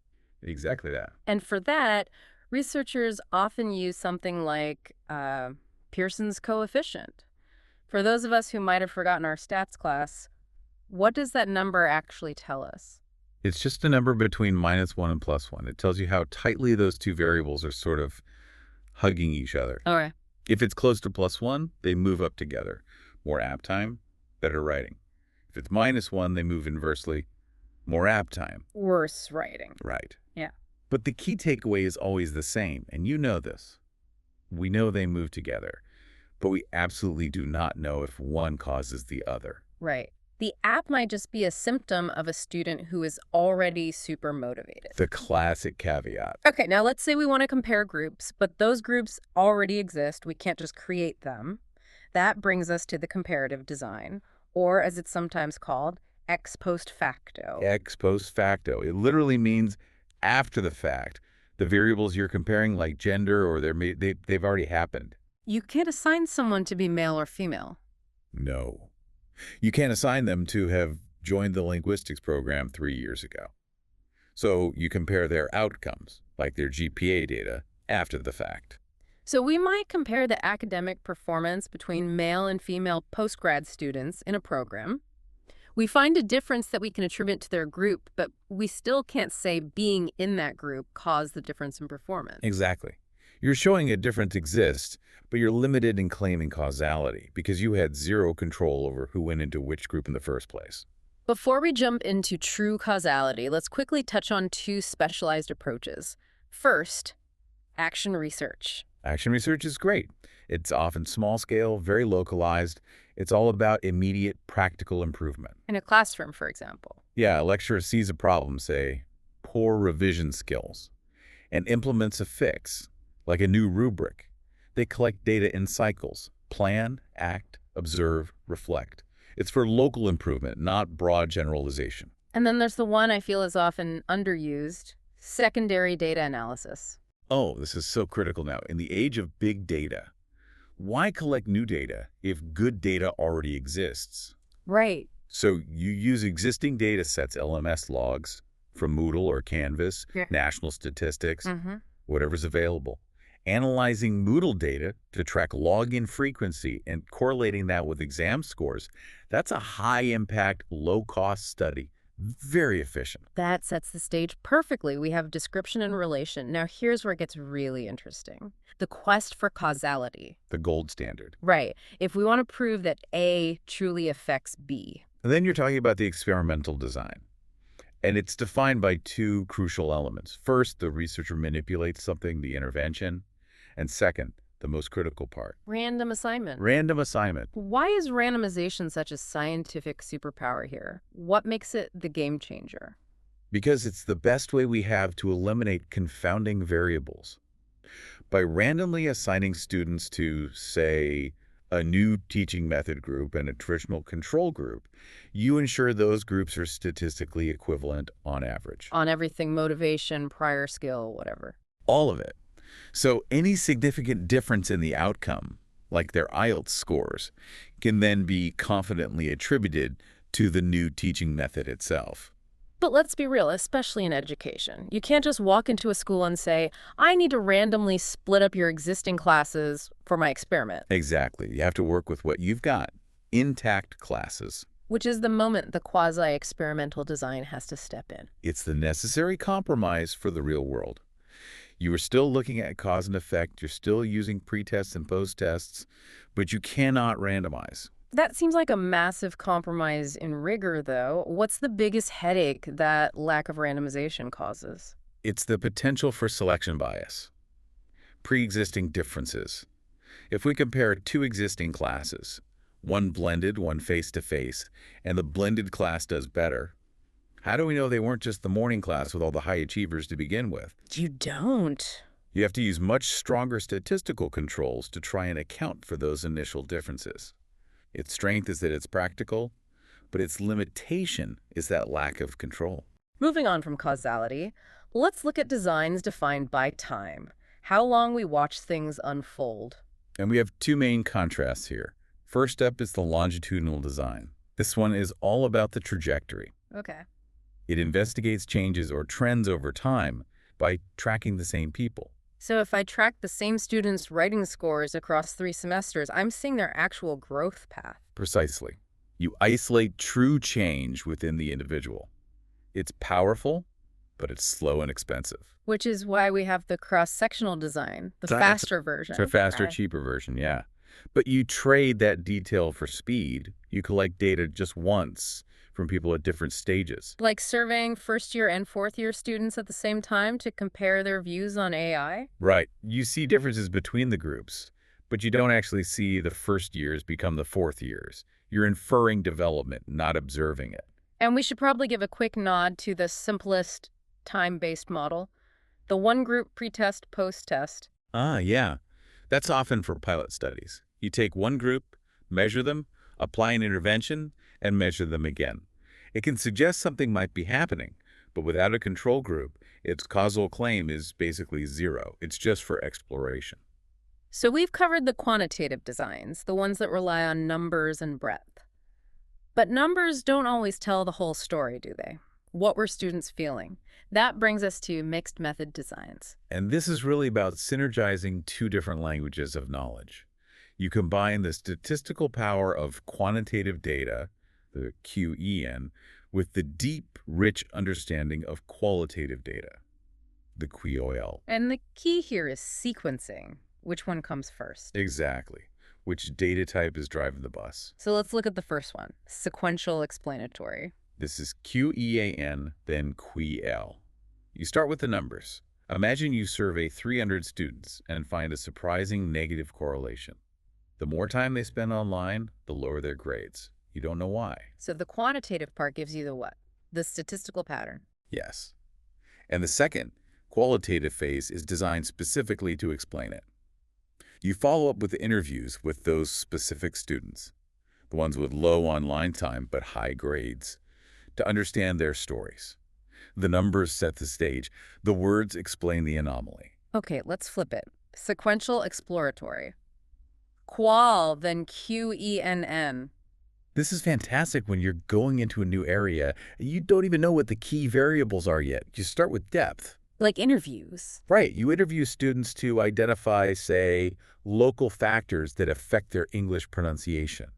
Exactly that. And for that, researchers often use something like Pearson's coefficient. For those of us who might have forgotten our stats class, what does that number actually tell us? It's just a number between -1 and +1. It tells you how tightly those two variables are sort of hugging each other. All right. If it's close to +1, they move up together. More app time, better writing. If it's -1, they move inversely. More app time. Worse writing. Right. Yeah. But the key takeaway is always the same, and you know this. We know they move together, but we absolutely do not know if one causes the other. Right. The app might just be a symptom of a student who is already super motivated. The classic caveat. Okay, now let's say we want to compare groups, but those groups already exist. We can't just create them. That brings us to the comparative design, or as it's sometimes called, ex post facto. Ex post facto. It literally means after the fact. The variables you're comparing, like gender or they've already happened. You can't assign someone to be male or female. No. You can't assign them to have joined the linguistics program 3 years ago. So you compare their outcomes, like their GPA data, after the fact. So we might compare the academic performance between male and female postgrad students in a program. We find a difference that we can attribute to their group, but we still can't say being in that group caused the difference in performance. Exactly. You're showing a difference exists, but you're limited in claiming causality because you had zero control over who went into which group in the first place. Before we jump into true causality, let's quickly touch on two specialized approaches. First, action research. Action research is great. It's often small-scale, very localized. It's all about immediate, practical improvement. In a classroom, for example. Yeah, a lecturer sees a problem, say, poor revision skills, and implements a fix, like a new rubric. They collect data in cycles, plan, act, observe, reflect. It's for local improvement, not broad generalization. And then there's the one I feel is often underused, secondary data analysis. Oh, this is so critical now. In the age of big data, why collect new data if good data already exists? Right. So you use existing data sets, LMS logs, from Moodle or Canvas, national statistics, whatever's available. Analyzing Moodle data to track login frequency and correlating that with exam scores, that's a high-impact, low-cost study. Very efficient. That sets the stage perfectly. We have description and relation. Now here's where it gets really interesting. The quest for causality. The gold standard. Right. If we want to prove that A truly affects B. And then you're talking about the experimental design. And it's defined by two crucial elements. First, the researcher manipulates something, the intervention. And second, the most critical part. Random assignment. Random assignment. Why is randomization such a scientific superpower here? What makes it the game changer? Because it's the best way we have to eliminate confounding variables. By randomly assigning students to, say, a new teaching method group and a traditional control group, you ensure those groups are statistically equivalent on average. On everything, motivation, prior skill, whatever. All of it. So any significant difference in the outcome, like their IELTS scores, can then be confidently attributed to the new teaching method itself. But let's be real, especially in education. You can't just walk into a school and say, I need to randomly split up your existing classes for my experiment. Exactly. You have to work with what you've got, intact classes. Which is the moment the quasi-experimental design has to step in. It's the necessary compromise for the real world. You are still looking at cause and effect, you're still using pre-tests and post-tests, but you cannot randomize. That seems like a massive compromise in rigor, though. What's the biggest headache that lack of randomization causes? It's the potential for selection bias, pre-existing differences. If we compare two existing classes, one blended, one face-to-face, and the blended class does better, how do we know they weren't just the morning class with all the high achievers to begin with? You don't. You have to use much stronger statistical controls to try and account for those initial differences. Its strength is that it's practical, but its limitation is that lack of control. Moving on from causality, let's look at designs defined by time. How long we watch things unfold. And we have two main contrasts here. First up is the longitudinal design. This one is all about the trajectory. Okay. It investigates changes or trends over time by tracking the same people. So if I track the same students' writing scores across 3 semesters, I'm seeing their actual growth path. Precisely. You isolate true change within the individual. It's powerful, but it's slow and expensive. Which is why we have the cross-sectional design, the That's faster version. It's a faster, right? cheaper version, yeah. But you trade that detail for speed. You collect data just once from people at different stages. Like surveying first-year and fourth-year students at the same time to compare their views on AI? Right. You see differences between the groups, but you don't actually see the first years become the fourth years. You're inferring development, not observing it. And we should probably give a quick nod to the simplest time-based model, the one group pre-test, post-test. Ah, yeah. That's often for pilot studies. You take one group, measure them, apply an intervention, and measure them again. It can suggest something might be happening, but without a control group, its causal claim is basically zero. It's just for exploration. So we've covered the quantitative designs, the ones that rely on numbers and breadth. But numbers don't always tell the whole story, do they? What were students feeling? That brings us to mixed method designs. And this is really about synergizing two different languages of knowledge. You combine the statistical power of quantitative data, the QEN, with the deep, rich understanding of qualitative data, the QOL. And the key here is sequencing. Which one comes first? Exactly. Which data type is driving the bus? So let's look at the first one, sequential explanatory. This is QEAN, then QEL. You start with the numbers. Imagine you survey 300 students and find a surprising negative correlation. The more time they spend online, the lower their grades. You don't know why. So the quantitative part gives you the what? The statistical pattern. Yes. And the second, qualitative phase is designed specifically to explain it. You follow up with interviews with those specific students, the ones with low online time but high grades, to understand their stories. The numbers set the stage. The words explain the anomaly. Okay, let's flip it. Sequential exploratory. Qual, then QENN. This is fantastic when you're going into a new area. You don't even know what the key variables are yet. You start with depth. Like interviews. Right. You interview students to identify, say, local factors that affect their English pronunciation,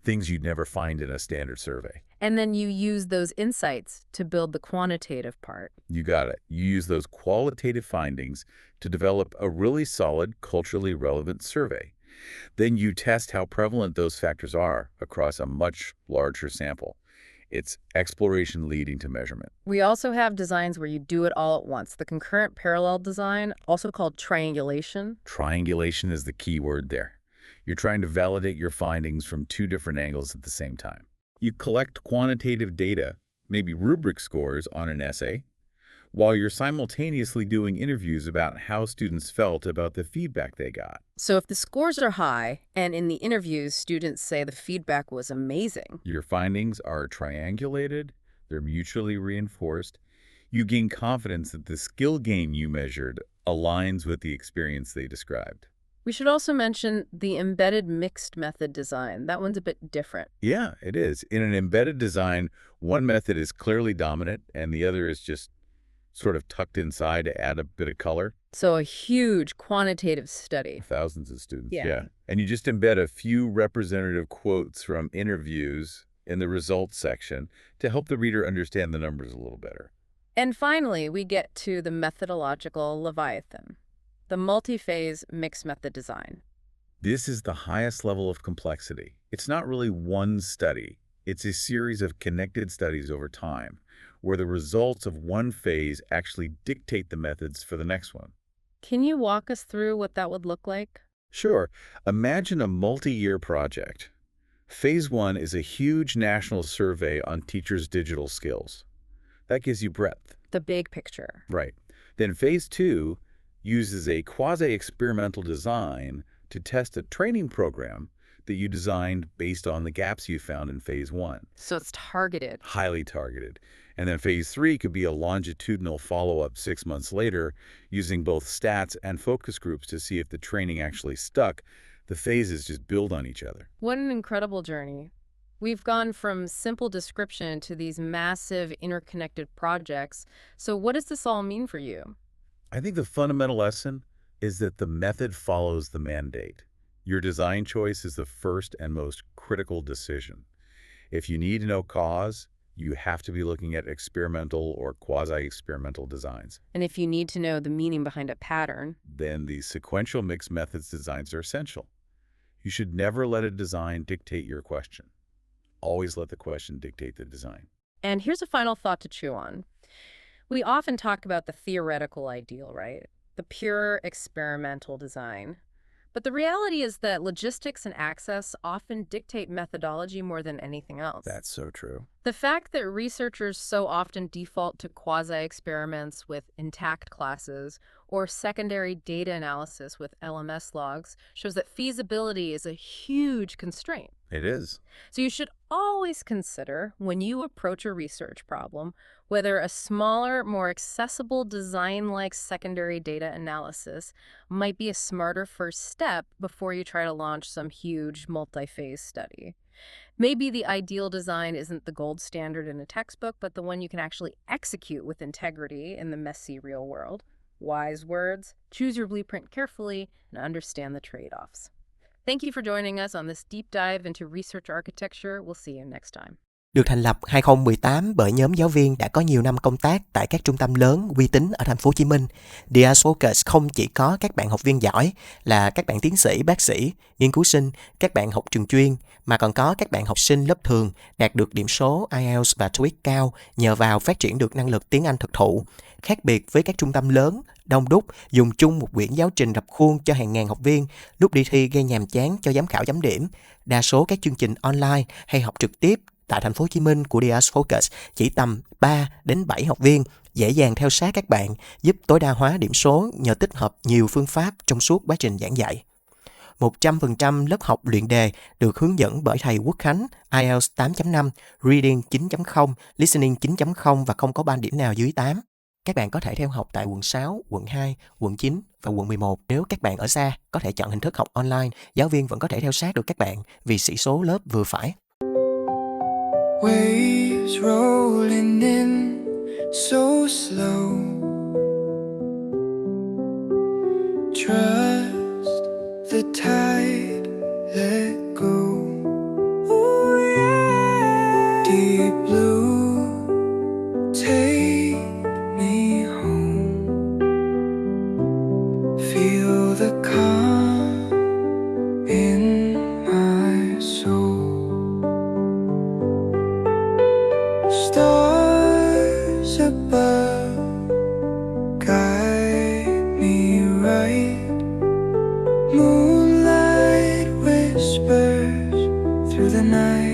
things you'd never find in a standard survey. And then you use those insights to build the quantitative part. You got it. You use those qualitative findings to develop a really solid, culturally relevant survey. Then you test how prevalent those factors are across a much larger sample. It's exploration leading to measurement. We also have designs where you do it all at once. The concurrent parallel design, also called triangulation. Triangulation is the key word there. You're trying to validate your findings from two different angles at the same time. You collect quantitative data, maybe rubric scores on an essay, while you're simultaneously doing interviews about how students felt about the feedback they got. So if the scores are high, and in the interviews students say the feedback was amazing, Your findings are triangulated, they're mutually reinforced. You gain confidence that the skill gain you measured aligns with the experience they described. we should also mention the embedded mixed method design. That one's a bit different. Yeah, it is. In an embedded design, one method is clearly dominant and the other is just sort of tucked inside to add a bit of color. So a huge quantitative study. Thousands of students, Yeah. And you just embed a few representative quotes from interviews in the results section to help the reader understand the numbers a little better. And finally, we get to the methodological Leviathan, the multi-phase mixed method design. This is the highest level of complexity. It's not really one study. It's a series of connected studies over time, where the results of one phase actually dictate the methods for the next one. Can you walk us through what that would look like? Sure, imagine a multi-year project. Phase 1 is a huge national survey on teachers' digital skills. That gives you breadth. The big picture. Right. Then Phase 2 uses a quasi-experimental design to test a training program that you designed based on the gaps you found in Phase 1. So it's targeted. Highly targeted. And then Phase 3 could be a longitudinal follow-up 6 months later using both stats and focus groups to see if the training actually stuck. The phases just build on each other. What an incredible journey. We've gone from simple description to these massive interconnected projects. So what does this all mean for you? I think the fundamental lesson is that the method follows the mandate. Your design choice is the first and most critical decision. If you need to know cause, you have to be looking at experimental or quasi-experimental designs. And if you need to know the meaning behind a pattern, Then the sequential mixed methods designs are essential. You should never let a design dictate your question. Always let the question dictate the design. And here's a final thought to chew on. We often talk about the theoretical ideal, right? The pure experimental design. But the reality is that logistics and access often dictate methodology more than anything else. That's so true. The fact that researchers so often default to quasi-experiments with intact classes or secondary data analysis with LMS logs shows that feasibility is a huge constraint. It is. So you should always consider, when you approach a research problem, whether a smaller, more accessible design-like secondary data analysis might be a smarter first step before you try to launch some huge multi-phase study. Maybe the ideal design isn't the gold standard in a textbook, but the one you can actually execute with integrity in the messy real world. Wise words, choose your blueprint carefully, and understand the trade-offs. Thank you for joining us on this deep dive into research architecture. We'll see you next time. Được thành lập 2018 bởi nhóm giáo viên đã có nhiều năm công tác tại các trung tâm lớn uy tín ở thành phố Hồ Chí Minh. IELTS FOCUS không chỉ có các bạn học viên giỏi là các bạn tiến sĩ, bác sĩ, nghiên cứu sinh, các bạn học trường chuyên, mà còn có các bạn học sinh lớp thường đạt được điểm số IELTS và TOEIC cao nhờ vào phát triển được năng lực tiếng Anh thực thụ. Khác biệt với các trung tâm lớn, đông đúc, dùng chung một quyển giáo trình rập khuôn cho hàng ngàn học viên, lúc đi thi gây nhàm chán cho giám khảo chấm điểm. Đa số các chương trình online hay học trực tiếp tại thành phố Hồ Chí Minh của IELTS FOCUS chỉ tầm 3 đến 7 học viên, dễ dàng theo sát các bạn, giúp tối đa hóa điểm số nhờ tích hợp nhiều phương pháp trong suốt quá trình giảng dạy. 100% lớp học luyện đề được hướng dẫn bởi thầy Quốc Khánh, IELTS 8.5, Reading 9.0, Listening 9.0 và không có band điểm nào dưới 8. Các bạn có thể theo học tại quận 6, quận 2, quận 9 và quận 11. Nếu các bạn ở xa, có thể chọn hình thức học online, giáo viên vẫn có thể theo sát được các bạn vì sĩ số lớp vừa phải. Waves rolling in so slow. Trust the tide, let go. Ooh, yeah. Deep blue, take me home. Feel the calm in my soul. Stars above guide me right. Moonlight whispers through the night.